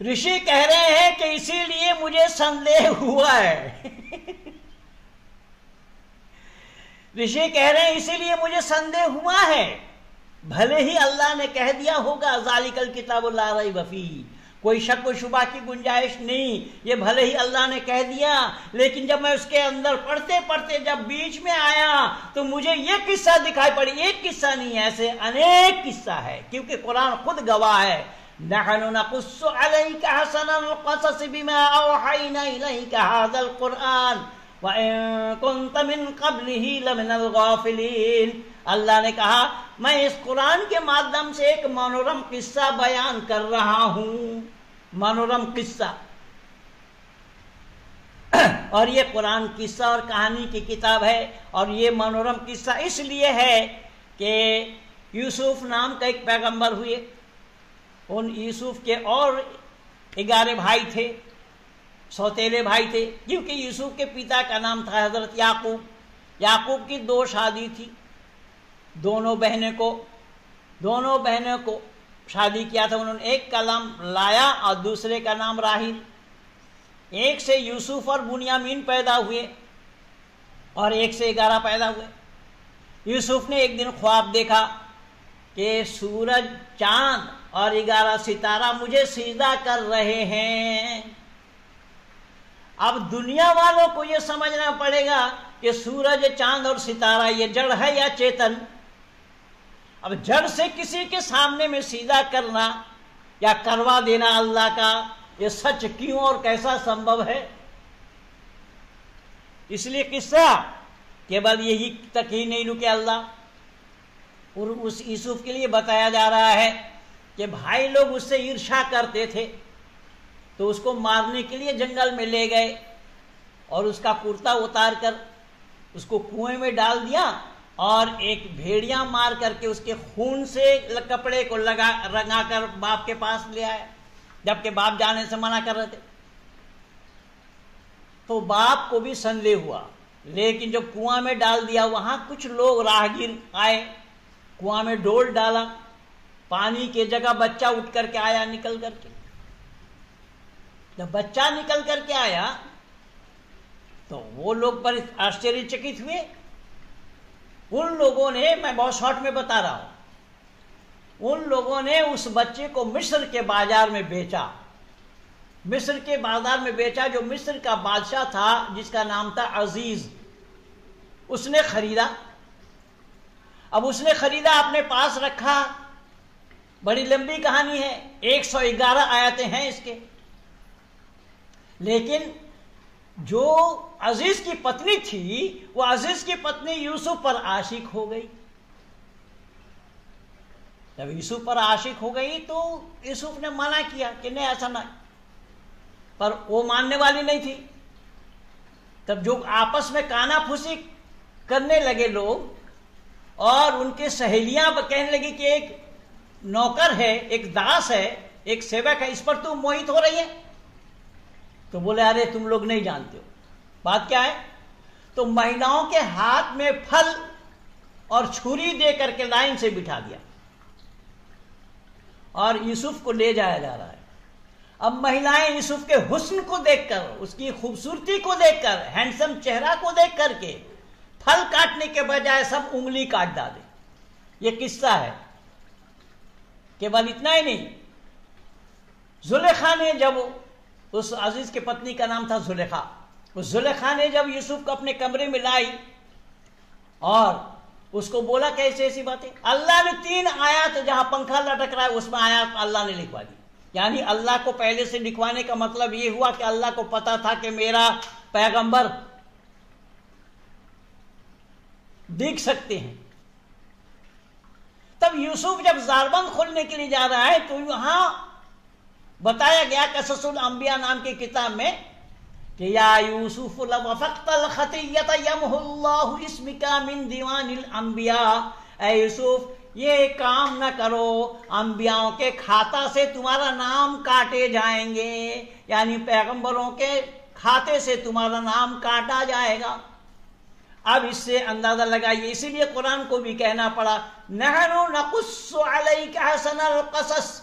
Speaker 1: ऋषि कह रहे हैं कि इसीलिए मुझे संदेह हुआ है। ऋषि कह रहे हैं इसीलिए मुझे संदेह हुआ है। भले ही अल्लाह ने कह दिया होगा ज़ालिकल किताब ला रैब फीह, कोई शक व शुबा की गुंजाइश नहीं, ये भले ही अल्लाह ने कह दिया, लेकिन जब मैं उसके अंदर पढ़ते पढ़ते जब बीच में आया तो मुझे ये किस्सा दिखाई पड़ी। एक किस्सा नहीं, ऐसे अनेक किस्सा है, क्योंकि कुरान खुद गवाह है। नहनु नकुस्सु अलैका हसनल क़सस बिमा औहैना इलैका हाज़ल कुरआन व इन कुन्त मिन क़ब्लिही लमिनल गाफ़िलीन। अल्लाह ने कहा मैं इस कुरान के माध्यम से एक मनोरम किस्सा बयान कर रहा हूं, मनोरम किस्सा। और ये कुरान किस्सा और कहानी की किताब है। और ये मनोरम किस्सा इसलिए है कि यूसुफ नाम का एक पैगंबर हुए उन यूसुफ के और 11 भाई थे, सौतेले भाई थे, क्योंकि यूसुफ के पिता का नाम था हजरत याकूब। याकूब की 2 शादी थी, दोनों बहनों को शादी किया था उन्होंने। एक का नाम लाया और दूसरे का नाम राहिल। एक से यूसुफ और बुनियामीन पैदा हुए और एक से 11 पैदा हुए। यूसुफ ने एक दिन ख्वाब देखा कि सूरज, चांद और 11 सितारा मुझे सीधा कर रहे हैं। अब दुनिया वालों को यह समझना पड़ेगा कि सूरज, चांद और सितारा ये जड़ है या चेतन। अब जड़ से किसी के सामने में सीधा करना या करवा देना अल्लाह का, ये सच क्यों और कैसा संभव है? इसलिए किस्सा केवल यही तक ही नहीं रुके अल्लाह, और उस यूसुफ के लिए बताया जा रहा है कि भाई लोग उससे ईर्ष्या करते थे तो उसको मारने के लिए जंगल में ले गए और उसका कुर्ता उतार कर उसको कुएं में डाल दिया और एक भेड़िया मार करके उसके खून से कपड़े को रंगा कर बाप के पास ले आया, जबकि बाप जाने से मना कर रहे थे। तो बाप को भी संदेह हुआ, लेकिन जब कुआं में डाल दिया, वहां कुछ लोग राहगीर आए, कुआं में डोल डाला, पानी की जगह बच्चा उठ करके आया निकल करके। जब बच्चा निकल करके आया तो वो लोग पर आश्चर्यचकित हुए। उन लोगों ने, मैं बहुत शॉर्ट में बता रहा हूं, उन लोगों ने उस बच्चे को मिस्र के बाजार में बेचा। मिस्र के बाजार में बेचा। जो मिस्र का बादशाह था जिसका नाम था अजीज, उसने खरीदा। अब उसने खरीदा, अपने पास रखा। बड़ी लंबी कहानी है, 111 आयतें हैं इसके। लेकिन जो अजीज की पत्नी थी, वो अजीज की पत्नी यूसुफ पर आशिक हो गई। जब यूसुफ पर आशिक हो गई तो यूसुफ ने मना किया कि नहीं, ऐसा नहीं, पर वो मानने वाली नहीं थी। तब जो आपस में कानाफूसी करने लगे लोग, और उनके सहेलियां कहने लगी कि एक नौकर है, एक दास है, एक सेवक है, इस पर तुम मोहित हो रही है। तो बोले अरे तुम लोग नहीं जानते हो बात क्या है। तो महिलाओं के हाथ में फल और छुरी दे करके लाइन से बिठा दिया और यूसुफ को ले जाया जा रहा है। अब महिलाएं यूसुफ के हुस्न को देखकर, उसकी खूबसूरती को देखकर, हैंडसम चेहरा को देख करके फल काटने के बजाय सब उंगली काट डाले। ये किस्सा है। केवल इतना ही नहीं, जुलेखा ने, जब उस अजीज के पत्नी का नाम था जुलेखा, उस जुलेखा ने जब यूसुफ को अपने कमरे में लाई और उसको बोला कैसे ऐसी बातें, अल्लाह ने 3 आयत, जहां पंखा लटक रहा है उसमें आयत अल्लाह ने लिखवा दी। यानी अल्लाह को पहले से लिखवाने का मतलब ये हुआ कि अल्लाह को पता था कि मेरा पैगंबर देख सकते हैं। तब यूसुफ जब ज़ारबंद खोलने के लिए जा रहा है तो वहां बताया गया कससुल अंबिया नाम की किताब में कि या यूसुफ लवफ़क़्तल ख़तिय्यत यमहुल्लाहु इस्मिका मिन दीवानिल अंबिया, ऐ यूसुफ ये काम न करो, अंबियाओं के खाता से तुम्हारा नाम काटे जाएंगे, यानी पैगंबरों के खाते से तुम्हारा नाम काटा जाएगा। अब इससे अंदाजा लगाइए, इसीलिए कुरान को भी कहना पड़ा, नहनु नक़ुस्सु अलैका हसनल क़सस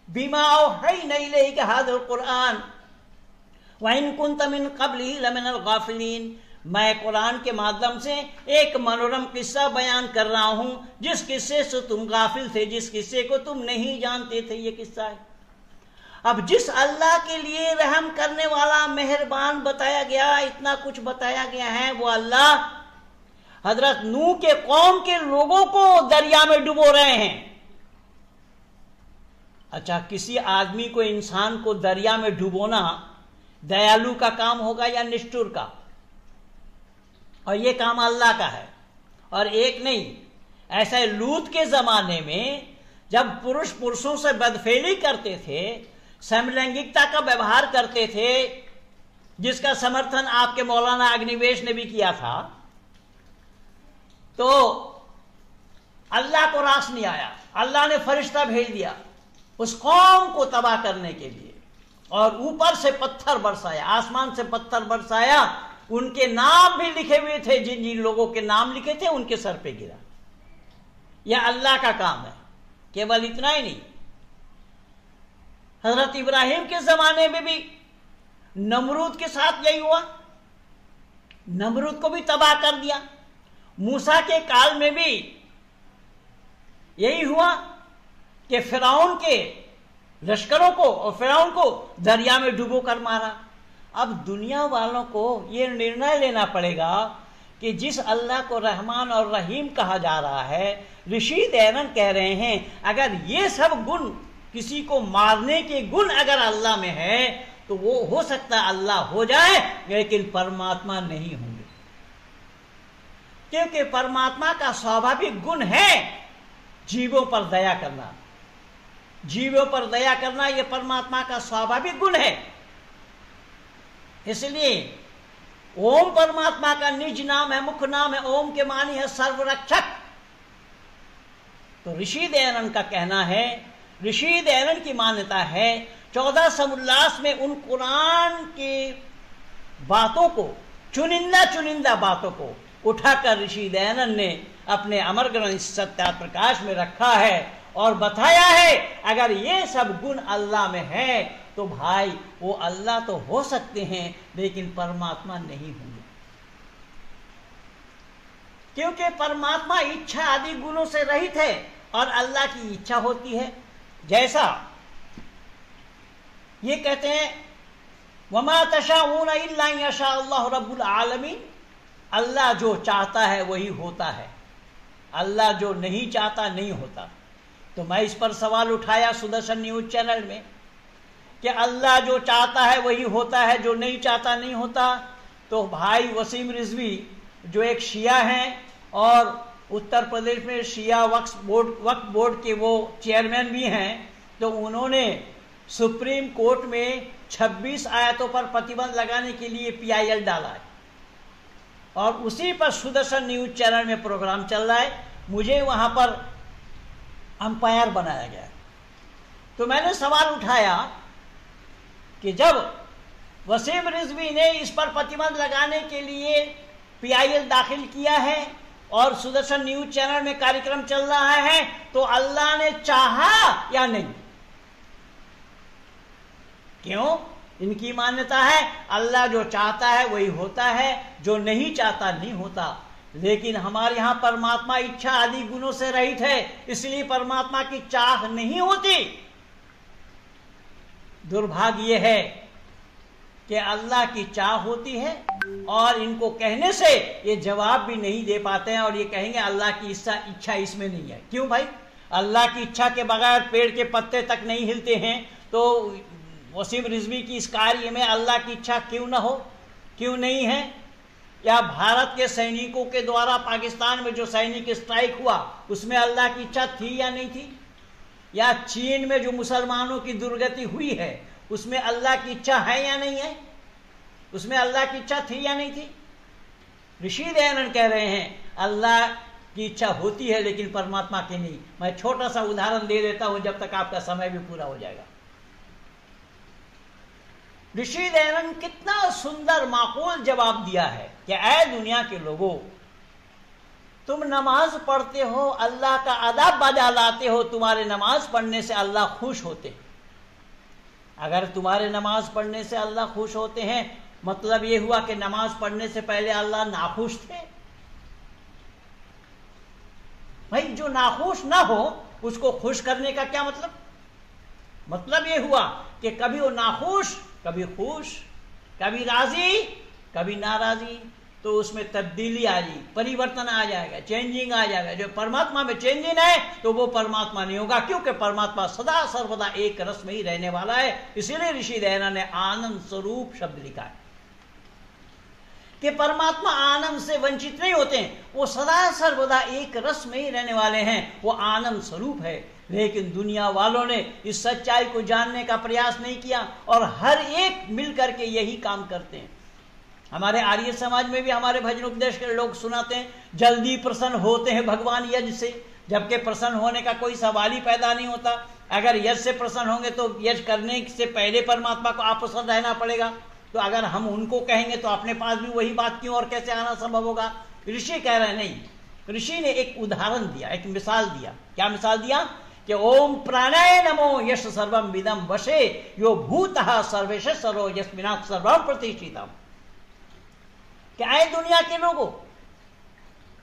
Speaker 1: बिमा औहैना इलैका हाज़ल कुरान व इन कुन्त मिन क़ब्लिही लमिनल गाफ़िलीन। मैं कुरान के माध्यम से एक मनोरम किस्सा बयान कर रहा हूं, जिस किस्से से तुम गाफिल थे, जिस किस्से को तुम नहीं जानते थे। ये किस्सा है। अब जिस अल्लाह के लिए रहम करने वाला, मेहरबान बताया गया, इतना कुछ बताया गया है, वो अल्लाह हजरत नूह के कौम के लोगों को दरिया में डुबो रहे हैं। अच्छा, किसी आदमी को, इंसान को दरिया में डुबोना दयालु का काम होगा या निष्ठुर का? और ये काम अल्लाह का है। और एक नहीं, ऐसा लूत के जमाने में जब पुरुष पुरुषों से बदफेली करते थे, समलैंगिकता का व्यवहार करते थे, जिसका समर्थन आपके मौलाना अग्निवेश ने भी किया था, तो अल्लाह को रास नहीं आया। अल्लाह ने फरिश्ता भेज दिया उस कौम को तबाह करने के लिए, और ऊपर से पत्थर बरसाया, आसमान से पत्थर बरसाया। उनके नाम भी लिखे हुए थे, जिन जिन लोगों के नाम लिखे थे उनके सर पे गिरा। यह अल्लाह का काम है। केवल इतना ही नहीं, हजरत इब्राहिम के जमाने में भी नमरूद के साथ यही हुआ, नमरूद को भी तबाह कर दिया। मूसा के काल में भी यही हुआ कि फिरौन के लश्करों को और फिरौन को दरिया में डुबो कर मारा। अब दुनिया वालों को यह निर्णय लेना पड़ेगा कि जिस अल्लाह को रहमान और रहीम कहा जा रहा है, ऋषि दैनन कह रहे हैं अगर ये सब गुण, किसी को मारने के गुण अगर अल्लाह में है तो वो हो सकता है अल्लाह हो जाए, लेकिन परमात्मा नहीं होंगे, क्योंकि परमात्मा का स्वाभाविक गुण है जीवों पर दया करना। जीवों पर दया करना यह परमात्मा का स्वाभाविक गुण है। इसलिए ओम परमात्मा का निज नाम है, मुख्य नाम है। ओम के मानी है सर्वरक्षक। तो ऋषि दयानंद का कहना है, ऋषि दयानंद की मान्यता है 14 समुल्लास में उन कुरान के बातों को, चुनिंदा बातों को उठाकर ऋषि दयानंद ने अपने अमर ग्रंथ सत्या प्रकाश में रखा है और बताया है अगर ये सब गुण अल्लाह में है तो भाई वो अल्लाह तो हो सकते हैं लेकिन परमात्मा नहीं होंगे, क्योंकि परमात्मा इच्छा आदि गुणों से रहित है और अल्लाह की इच्छा होती है। जैसा ये कहते हैं वमा तशाऊन इल्ला यशा अल्लाह रब्बुल आलमीन, अल्लाह जो चाहता है वही होता है, अल्लाह जो नहीं चाहता नहीं होता। तो मैं इस पर सवाल उठाया सुदर्शन न्यूज चैनल में कि अल्लाह जो चाहता है वही होता है, जो नहीं चाहता नहीं होता। तो भाई वसीम रिजवी जो एक शिया हैं और उत्तर प्रदेश में शिया वक्फ बोर्ड के वो चेयरमैन भी हैं, तो उन्होंने सुप्रीम कोर्ट में 26 आयतों पर प्रतिबंध लगाने के लिए PIL डाला है और उसी पर सुदर्शन न्यूज चैनल में प्रोग्राम चल रहा है। मुझे वहां पर अंपायर बनाया गया। तो मैंने सवाल उठाया कि जब वसीम रिजवी ने इस पर प्रतिबंध लगाने के लिए PIL दाखिल किया है और सुदर्शन न्यूज चैनल में कार्यक्रम चल रहा है, तो अल्लाह ने चाहा या नहीं? क्यों? इनकी मान्यता है अल्लाह जो चाहता है वही होता है, जो नहीं चाहता नहीं होता। लेकिन हमारे यहां परमात्मा इच्छा आदि गुणों से रहित है, इसलिए परमात्मा की चाह नहीं होती। दुर्भाग्य यह है कि अल्लाह की चाह होती है और इनको कहने से ये जवाब भी नहीं दे पाते हैं और ये कहेंगे अल्लाह की इच्छा इसमें नहीं है। क्यों भाई? अल्लाह की इच्छा के बगैर पेड़ के पत्ते तक नहीं हिलते हैं, तो वसीम रिजवी की इस कार्य में अल्लाह की इच्छा क्यों ना हो, क्यों नहीं है? या भारत के सैनिकों के द्वारा पाकिस्तान में जो सैनिक स्ट्राइक हुआ उसमें अल्लाह की इच्छा थी या नहीं थी? या चीन में जो मुसलमानों की दुर्गति हुई है उसमें अल्लाह की इच्छा है या नहीं है? उसमें अल्लाह की इच्छा थी या नहीं थी? ऋषि दयानंद कह रहे हैं अल्लाह की इच्छा होती है लेकिन परमात्मा की नहीं। मैं छोटा सा उदाहरण दे देता हूं जब तक आपका समय भी पूरा हो जाएगा। ऋषि दयानंद कितना सुंदर माकूल जवाब दिया है कि ऐ दुनिया के लोगों, तुम नमाज पढ़ते हो, अल्लाह का अदब बजा लाते हो, तुम्हारे नमाज पढ़ने से अल्लाह खुश होते हैं। अगर तुम्हारे नमाज पढ़ने से अल्लाह खुश होते हैं, मतलब यह हुआ कि नमाज पढ़ने से पहले अल्लाह नाखुश थे। भाई जो नाखुश ना हो उसको खुश करने का क्या मतलब? मतलब यह हुआ कि कभी वो नाखुश, कभी खुश, कभी राजी, कभी नाराजी, तो उसमें तब्दीली आ जाएगी, परिवर्तन आ जाएगा, चेंजिंग आ जाएगा। जो परमात्मा में चेंजिंग है तो वो परमात्मा नहीं होगा, क्योंकि परमात्मा सदा सर्वदा एक रस में ही रहने वाला है। इसीलिए ऋषि दयानंद ने आनंद स्वरूप शब्द लिखा है कि परमात्मा आनंद से वंचित नहीं होते हैं, वो सदा सर्वदा एक रस में ही रहने वाले हैं, वो आनंद स्वरूप है। लेकिन दुनिया वालों ने इस सच्चाई को जानने का प्रयास नहीं किया और हर एक मिलकर के यही काम करते हैं। हमारे आर्य समाज में भी हमारे भजन उपदेश के लोग सुनाते हैं, जल्दी प्रसन्न होते हैं भगवान यज्ञ से, जबकि प्रसन्न होने का कोई सवाल ही पैदा नहीं होता। अगर यश से प्रसन्न होंगे तो यश करने से पहले परमात्मा को आप प्रसन्न रहना पड़ेगा। तो अगर हम उनको कहेंगे तो अपने पास भी वही बात क्यों और कैसे आना संभव होगा? ऋषि कह रहे हैं नहीं। ऋषि ने एक उदाहरण दिया, एक मिसाल दिया। क्या मिसाल दिया? कि ओम प्राणाय नमो यश सर्वम विदम वशे यो भूतः सर्वेश सरो यस्मिनात् सर्वम प्रतिष्ठितम। क्या है दुनिया के लोगों,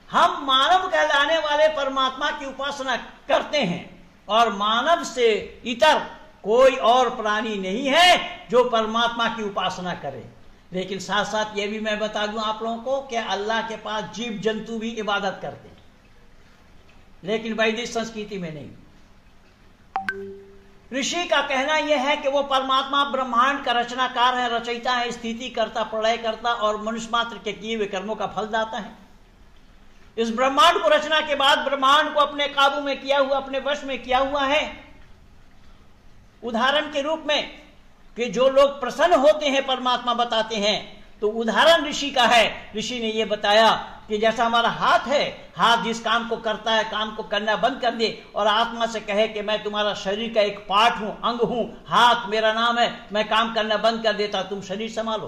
Speaker 1: हम मानव कहलाने वाले परमात्मा की उपासना करते हैं और मानव से इतर कोई और प्राणी नहीं है जो परमात्मा की उपासना करे। लेकिन साथ साथ ये भी मैं बता दूं आप लोगों को कि अल्लाह के पास जीव जंतु भी इबादत करते हैं, लेकिन वैदिक संस्कृति में नहीं। ऋषि का कहना यह है कि वो परमात्मा ब्रह्मांड का रचनाकार है, रचयिता है, स्थिति करता, प्रलय करता और मनुष्य मात्र के किए हुए कर्मों का फल दाता है। इस ब्रह्मांड को रचना के बाद ब्रह्मांड को अपने काबू में किया हुआ, अपने वश में किया हुआ है। उदाहरण के रूप में कि जो लोग प्रसन्न होते हैं परमात्मा बताते हैं, तो उदाहरण ऋषि का है। ऋषि ने यह बताया कि जैसा हमारा हाथ है, हाथ जिस काम को करता है, काम को करना बंद कर दे और आत्मा से कहे कि मैं तुम्हारा शरीर का एक पार्ट हूं, अंग हूं, हाथ मेरा नाम है, मैं काम करना बंद कर देता, तुम शरीर संभालो।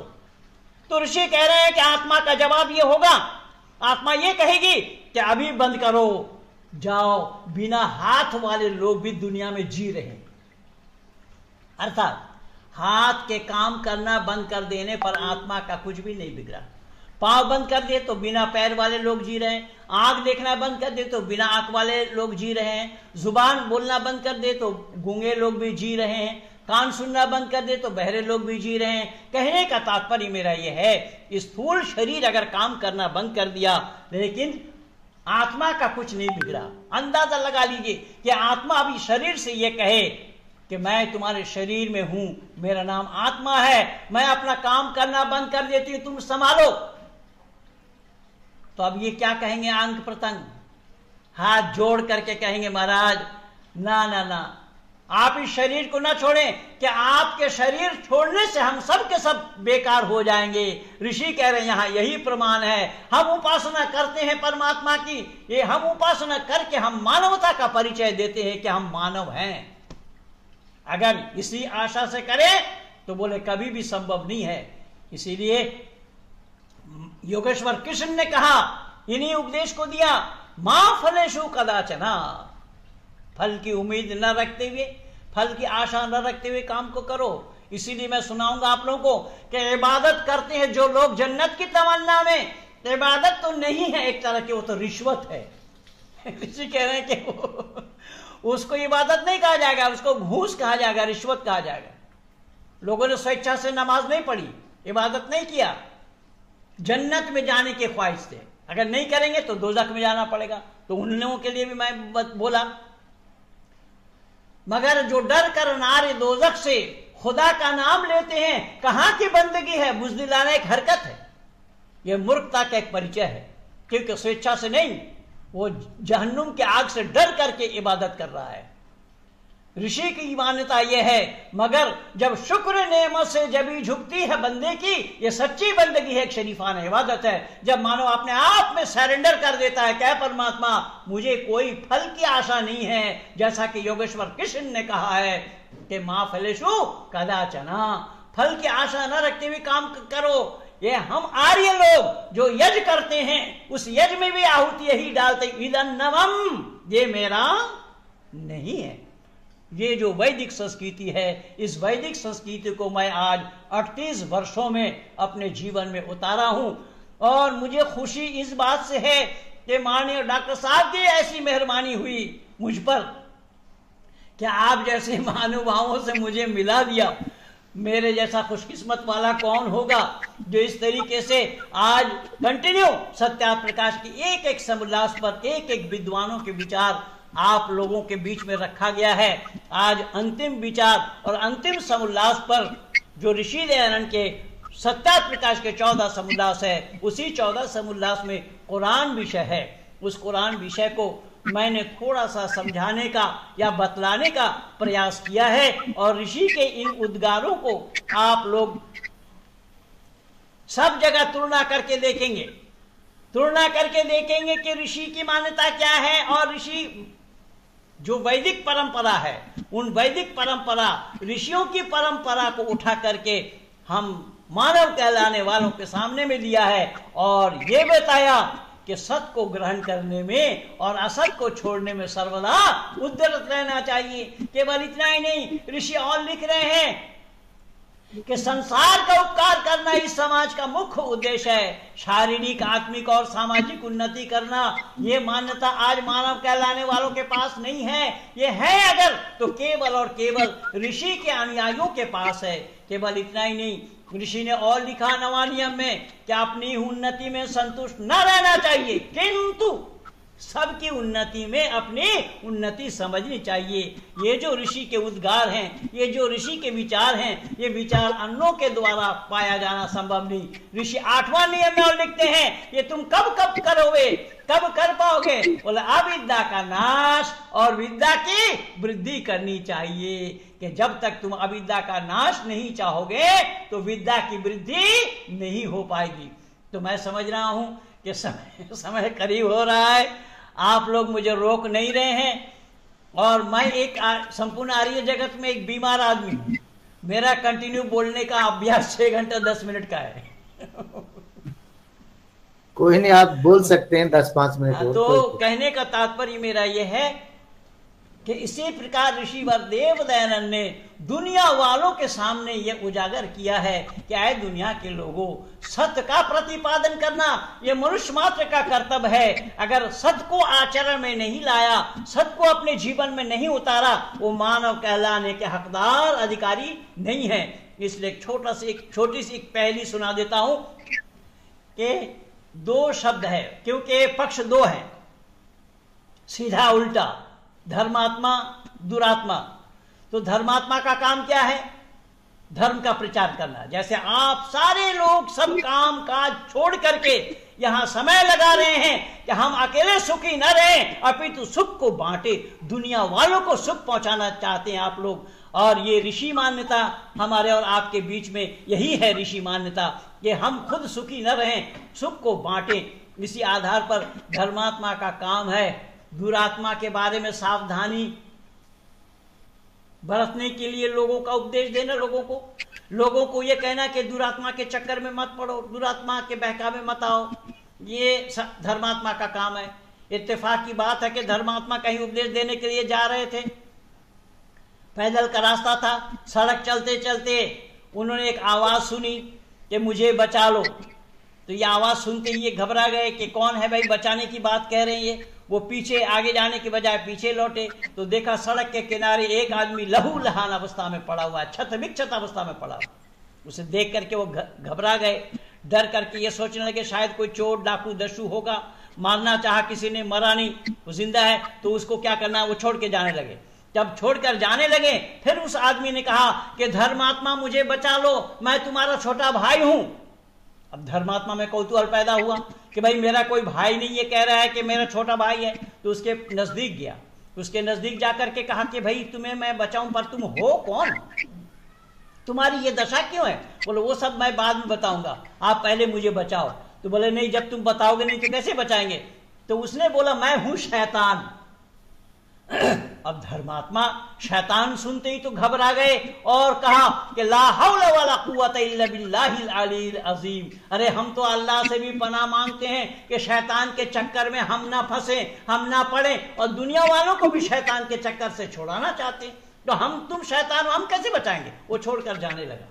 Speaker 1: तो ऋषि कह रहे हैं कि आत्मा का जवाब यह होगा, आत्मा ये कहेगी कि अभी बंद करो, जाओ। बिना हाथ वाले लोग भी दुनिया में जी रहे हैं। अर्थात हाथ के काम करना बंद कर देने पर आत्मा का कुछ भी नहीं बिगड़ा। पांव बंद कर दे तो बिना पैर वाले लोग जी रहे हैं, आंख देखना बंद कर दे तो बिना आंख वाले लोग जी रहे हैं, जुबान बोलना बंद कर दे तो गूंगे लोग भी जी रहे हैं, कान सुनना बंद कर दे तो बहरे लोग भी जी रहे हैं। कहने का तात्पर्य मेरा यह है, स्थूल शरीर अगर काम करना बंद कर दिया लेकिन आत्मा का कुछ नहीं बिगड़ा। अंदाजा लगा लीजिए कि आत्मा अभी शरीर से यह कहे कि मैं तुम्हारे शरीर में हूं, मेरा नाम आत्मा है, मैं अपना काम करना बंद कर देती हूं, तुम संभालो। तो अब ये क्या कहेंगे? अंग प्रत्यंग हाथ जोड़ करके कहेंगे महाराज ना ना ना, आप इस शरीर को ना छोड़ें कि आपके शरीर छोड़ने से हम सब के सब बेकार हो जाएंगे। ऋषि कह रहे हैं यहां यही प्रमाण है। हम उपासना करते हैं परमात्मा की, ये हम उपासना करके हम मानवता का परिचय देते हैं कि हम मानव हैं। अगर इसी आशा से करें तो बोले कभी भी संभव नहीं है। इसीलिए योगेश्वर कृष्ण ने कहा, इन्हीं उपदेश को दिया, मां फलेषु कदाचना, फल की उम्मीद न रखते हुए, फल की आशा न रखते हुए काम को करो। इसीलिए मैं सुनाऊंगा आप लोगों को कि इबादत करते हैं जो लोग जन्नत की तमन्ना में, इबादत तो नहीं है एक तरह की, वो तो रिश्वत है। ऋषि कह रहे हैं कि उसको इबादत नहीं कहा जाएगा, उसको घूस कहा जाएगा, रिश्वत कहा जाएगा। लोगों ने स्वेच्छा से नमाज नहीं पढ़ी, इबादत नहीं किया, जन्नत में जाने के ख्वाहिश थे, अगर नहीं करेंगे तो दोज़ख में जाना पड़ेगा। तो उन लोगों के लिए भी मैं बोला, मगर जो डर कर नारे दोज़ख से खुदा का नाम लेते हैं, कहां की बंदगी है? बुज़दिलाना एक हरकत है, यह मूर्खता का एक परिचय है, क्योंकि स्वेच्छा से नहीं, वो जहन्नुम के आग से डर करके इबादत कर रहा है। ऋषि की मान्यता यह है, मगर जब शुक्र नेमत से जबी झुकती है बंदे की, यह सच्ची बंदगी है, एक शरीफाना इबादत है। जब मानव अपने आप में सरेंडर कर देता है, क्या परमात्मा मुझे कोई फल की आशा नहीं है, जैसा कि योगेश्वर कृष्ण ने कहा है कि मां फलेषु कदाचना, फल की आशा न रखते हुए काम करो। ये हम आर्य लोग जो यज्ञ करते हैं, उस यज्ञ में भी आहुति यही डालते, इदन्नवम, ये मेरा नहीं है। ये जो वैदिक संस्कृति है, इस वैदिक संस्कृति को मैं आज 38 वर्षों में अपने जीवन में उतारा हूं और मुझे खुशी इस बात से है कि माननीय डॉक्टर साहब की ऐसी मेहरबानी हुई मुझ पर कि आप जैसे महानुभावों से मुझे मिला दिया। मेरे जैसा खुशकिस्मत वाला कौन होगा जो इस तरीके से आज कंटिन्यू सत्यार्थ प्रकाश की एक एक समोल्लास पर एक एक विद्वानों के विचार आप लोगों के बीच में रखा गया है। आज अंतिम विचार और अंतिम समोल्लास पर जो ऋषि दयानंद के सत्यार्थ प्रकाश के 14 समोल्लास है, उसी 14 समोल्लास में कुरान विषय है। उस कुरान विषय को मैंने थोड़ा सा समझाने का या बतलाने का प्रयास किया है और ऋषि के इन उद्गारों को आप लोग सब जगह तुलना करके देखेंगे तुलना करके देखेंगे कि ऋषि की मान्यता क्या है और ऋषि जो वैदिक परंपरा है, उन वैदिक परंपरा ऋषियों की परंपरा को उठा करके हम मानव कहलाने वालों के सामने में दिया है और ये बताया कि सत्य को ग्रहण करने में और असत को छोड़ने में सर्वदा उद्यत रहना चाहिए। केवल इतना ही नहीं, ऋषि और लिख रहे हैं कि संसार का उपकार करना इस समाज का मुख्य उद्देश्य है। शारीरिक, आत्मिक और सामाजिक उन्नति करना, ये मान्यता आज मानव कहलाने वालों के पास नहीं है। ये है अगर तो केवल और केवल ऋषि के अनुयायियों के पास है। केवल इतना ही नहीं, ऋषि ने और लिखा नवा नियम में कि अपनी उन्नति में संतुष्ट न रहना चाहिए, किंतु सबकी उन्नति में अपनी उन्नति समझनी चाहिए। ये जो ऋषि के उद्गार हैं, ये जो ऋषि के विचार हैं, ये विचार अन्यों के द्वारा पाया जाना संभव नहीं। ऋषि 8वां नियम में और लिखते हैं, ये तुम कब कब करोगे, कब कर पाओगे? बोले अविद्या का नाश और विद्या की वृद्धि करनी चाहिए। कि जब तक तुम अविद्या का नाश नहीं चाहोगे तो विद्या की वृद्धि नहीं हो पाएगी। तो मैं समझ रहा हूं कि समय करीब हो रहा है, आप लोग मुझे रोक नहीं रहे हैं और मैं एक संपूर्ण आर्य जगत में एक बीमार आदमी हूं। मेरा कंटिन्यू बोलने का अभ्यास 6 घंटा 10 मिनट का है।
Speaker 2: कोई नहीं, आप बोल सकते हैं 10-5 मिनट।
Speaker 1: तो कहने का तात्पर्य मेरा यह है कि इसी प्रकार ऋषि वरदेव दयानंद ने दुनिया वालों के सामने यह उजागर किया है कि आए दुनिया के लोगों, सत्य का प्रतिपादन करना यह मनुष्य मात्र का कर्तव्य है। अगर सत्य को आचरण में नहीं लाया, सत्य को अपने जीवन में नहीं उतारा, वो मानव कहलाने के हकदार अधिकारी नहीं है। इसलिए छोटी सी एक पहेली सुना देता हूं कि 2 शब्द है, क्योंकि पक्ष 2 है, सीधा उल्टा, धर्मात्मा दुरात्मा। तो धर्मात्मा का काम क्या है? धर्म का प्रचार करना। जैसे आप सारे लोग सब काम काज छोड़ करके यहां समय लगा रहे हैं कि हम अकेले सुखी न रहें, अपितु सुख को बांटे, दुनिया वालों को सुख पहुंचाना चाहते हैं आप लोग। और ये ऋषि मान्यता हमारे और आपके बीच में यही है, ऋषि मान्यता कि हम खुद सुखी न रहें, सुख को बांटें। इसी आधार पर धर्मात्मा का काम है दुरात्मा के बारे में सावधानी बरतने के लिए लोगों का उपदेश देना, लोगों को यह कहना कि दुरात्मा के चक्कर में मत पड़ो, दुरात्मा के बहका में मत आओ। ये धर्मात्मा का काम है। इत्तेफाक की बात है कि धर्मात्मा कहीं उपदेश देने के लिए जा रहे थे, पैदल का रास्ता था, सड़क चलते चलते उन्होंने एक आवाज सुनी कि मुझे बचा लो। तो ये आवाज सुनते ही ये घबरा गए कि कौन है भाई, बचाने की बात कह रहे हैं ये। वो पीछे आगे जाने के बजाय पीछे लौटे तो देखा सड़क के किनारे एक आदमी लहू लहान अवस्था में पड़ा हुआ, क्षत विक्षत अवस्था में पड़ा हुआ। उसे देख करके वो घबरा गए, डर करके ये सोचने लगे शायद कोई चोर डाकू दस्यु होगा, मारना चाहा किसी ने, मरा नहीं, वो जिंदा है, तो उसको क्या करना है, वो छोड़ के जाने लगे। जब छोड़कर जाने लगे फिर उस आदमी ने कहा कि धर्मात्मा मुझे बचा लो, मैं तुम्हारा छोटा भाई हूं। अब धर्मात्मा में कौतूहल पैदा हुआ कि भाई मेरा कोई भाई नहीं, ये कह रहा है कि मेरा छोटा भाई है। तो उसके नजदीक गया, उसके नजदीक जाकर के कहा कि भाई तुम्हें मैं बचाऊं, पर तुम हो कौन, तुम्हारी ये दशा क्यों है? बोले वो सब मैं बाद में बताऊंगा, आप पहले मुझे बचाओ। तो बोले नहीं, जब तुम बताओगे नहीं तो कैसे बचाएंगे? तो उसने बोला मैं हूं शैतान। अब धर्मात्मा शैतान सुनते ही तो घबरा गए और कहा कि ला हौला वला कुव्वता इल्ला बिल्लाहिल अलील अजीम। अरे हम तो अल्लाह से भी पनाह मांगते हैं कि शैतान के चक्कर में हम ना फंसे, हम ना पड़े, और दुनिया वालों को भी शैतान के चक्कर से छुड़ाना चाहते हैं। तो तुम शैतान हो, हम कैसे बचाएंगे? वो छोड़कर जाने लगा।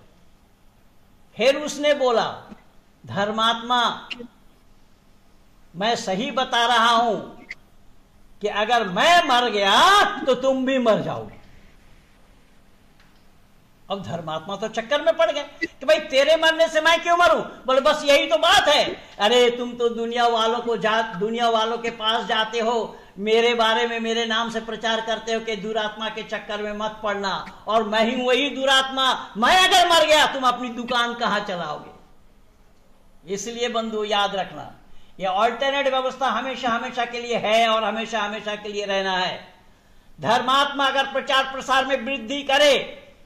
Speaker 1: फिर उसने बोला धर्मात्मा मैं सही बता रहा हूं कि अगर मैं मर गया तो तुम भी मर जाओगे। अब धर्मात्मा तो चक्कर में पड़ गए कि भाई तेरे मरने से मैं क्यों मरूं? बोले बस यही तो बात है। अरे तुम तो दुनिया वालों के पास जाते हो, मेरे बारे में मेरे नाम से प्रचार करते हो कि दुरात्मा के चक्कर में मत पड़ना, और मैं ही वही दुरात्मा, मैं अगर मर गया तुम अपनी दुकान कहां चलाओगे? इसलिए बंधु याद रखना, ये ऑल्टरनेट व्यवस्था हमेशा हमेशा के लिए है और हमेशा हमेशा के लिए रहना है। धर्मात्मा अगर प्रचार प्रसार में वृद्धि करे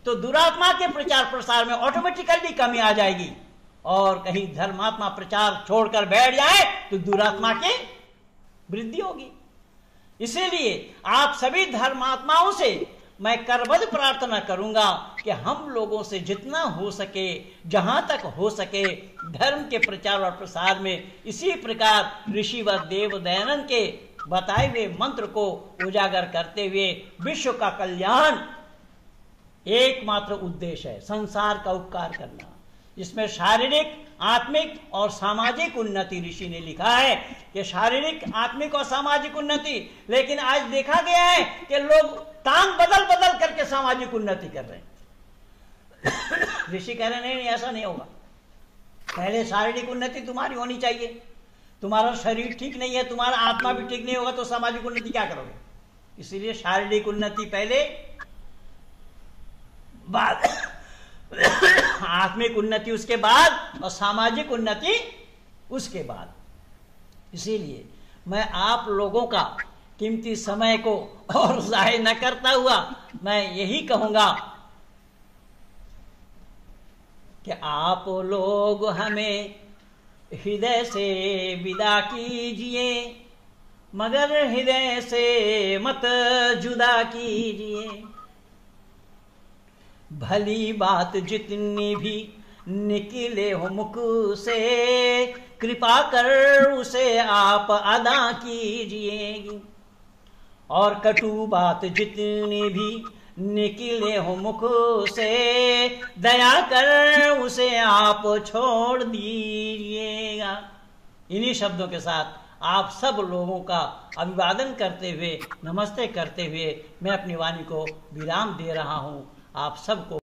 Speaker 1: तो दुरात्मा के प्रचार प्रसार में ऑटोमेटिकली कमी आ जाएगी। और कहीं धर्मात्मा प्रचार छोड़कर बैठ जाए तो दुरात्मा की वृद्धि होगी। इसीलिए आप सभी धर्मात्माओं से मैं करबद्ध प्रार्थना करूंगा कि हम लोगों से जितना हो सके, जहां तक हो सके, धर्म के प्रचार और प्रसार में इसी प्रकार ऋषि व देव दयानंद के बताए हुए मंत्र को उजागर करते हुए विश्व का कल्याण एकमात्र उद्देश्य है, संसार का उपकार करना। इसमें शारीरिक, आत्मिक और सामाजिक उन्नति ऋषि ने लिखा है कि शारीरिक, आत्मिक और सामाजिक उन्नति। लेकिन आज देखा गया है कि लोग टांग बदल बदल करके सामाजिक उन्नति कर रहे हैं। ऋषि कह रहे नहीं, नहीं ऐसा नहीं होगा। पहले शारीरिक उन्नति तुम्हारी होनी चाहिए। तुम्हारा शरीर ठीक नहीं है, तुम्हारा आत्मा भी ठीक नहीं होगा तो सामाजिक उन्नति क्या करोगे? इसीलिए शारीरिक उन्नति पहले, बाद आत्मिक उन्नति उसके बाद और सामाजिक उन्नति उसके बाद। इसीलिए मैं आप लोगों का कीमती समय को और जाया न करता हुआ मैं यही कहूंगा कि आप लोग हमें हृदय से विदा कीजिए, मगर हृदय से मत जुदा कीजिए। भली बात जितनी भी निकले हो मुख से, कृपा कर उसे आप अदा कीजिए। और कटु बात जितनी भी निकले हो मुख से, दया कर उसे आप छोड़ दीजिएगा। इन्हीं शब्दों के साथ आप सब लोगों का अभिवादन करते हुए, नमस्ते करते हुए मैं अपनी वाणी को विराम दे रहा हूं। आप सबको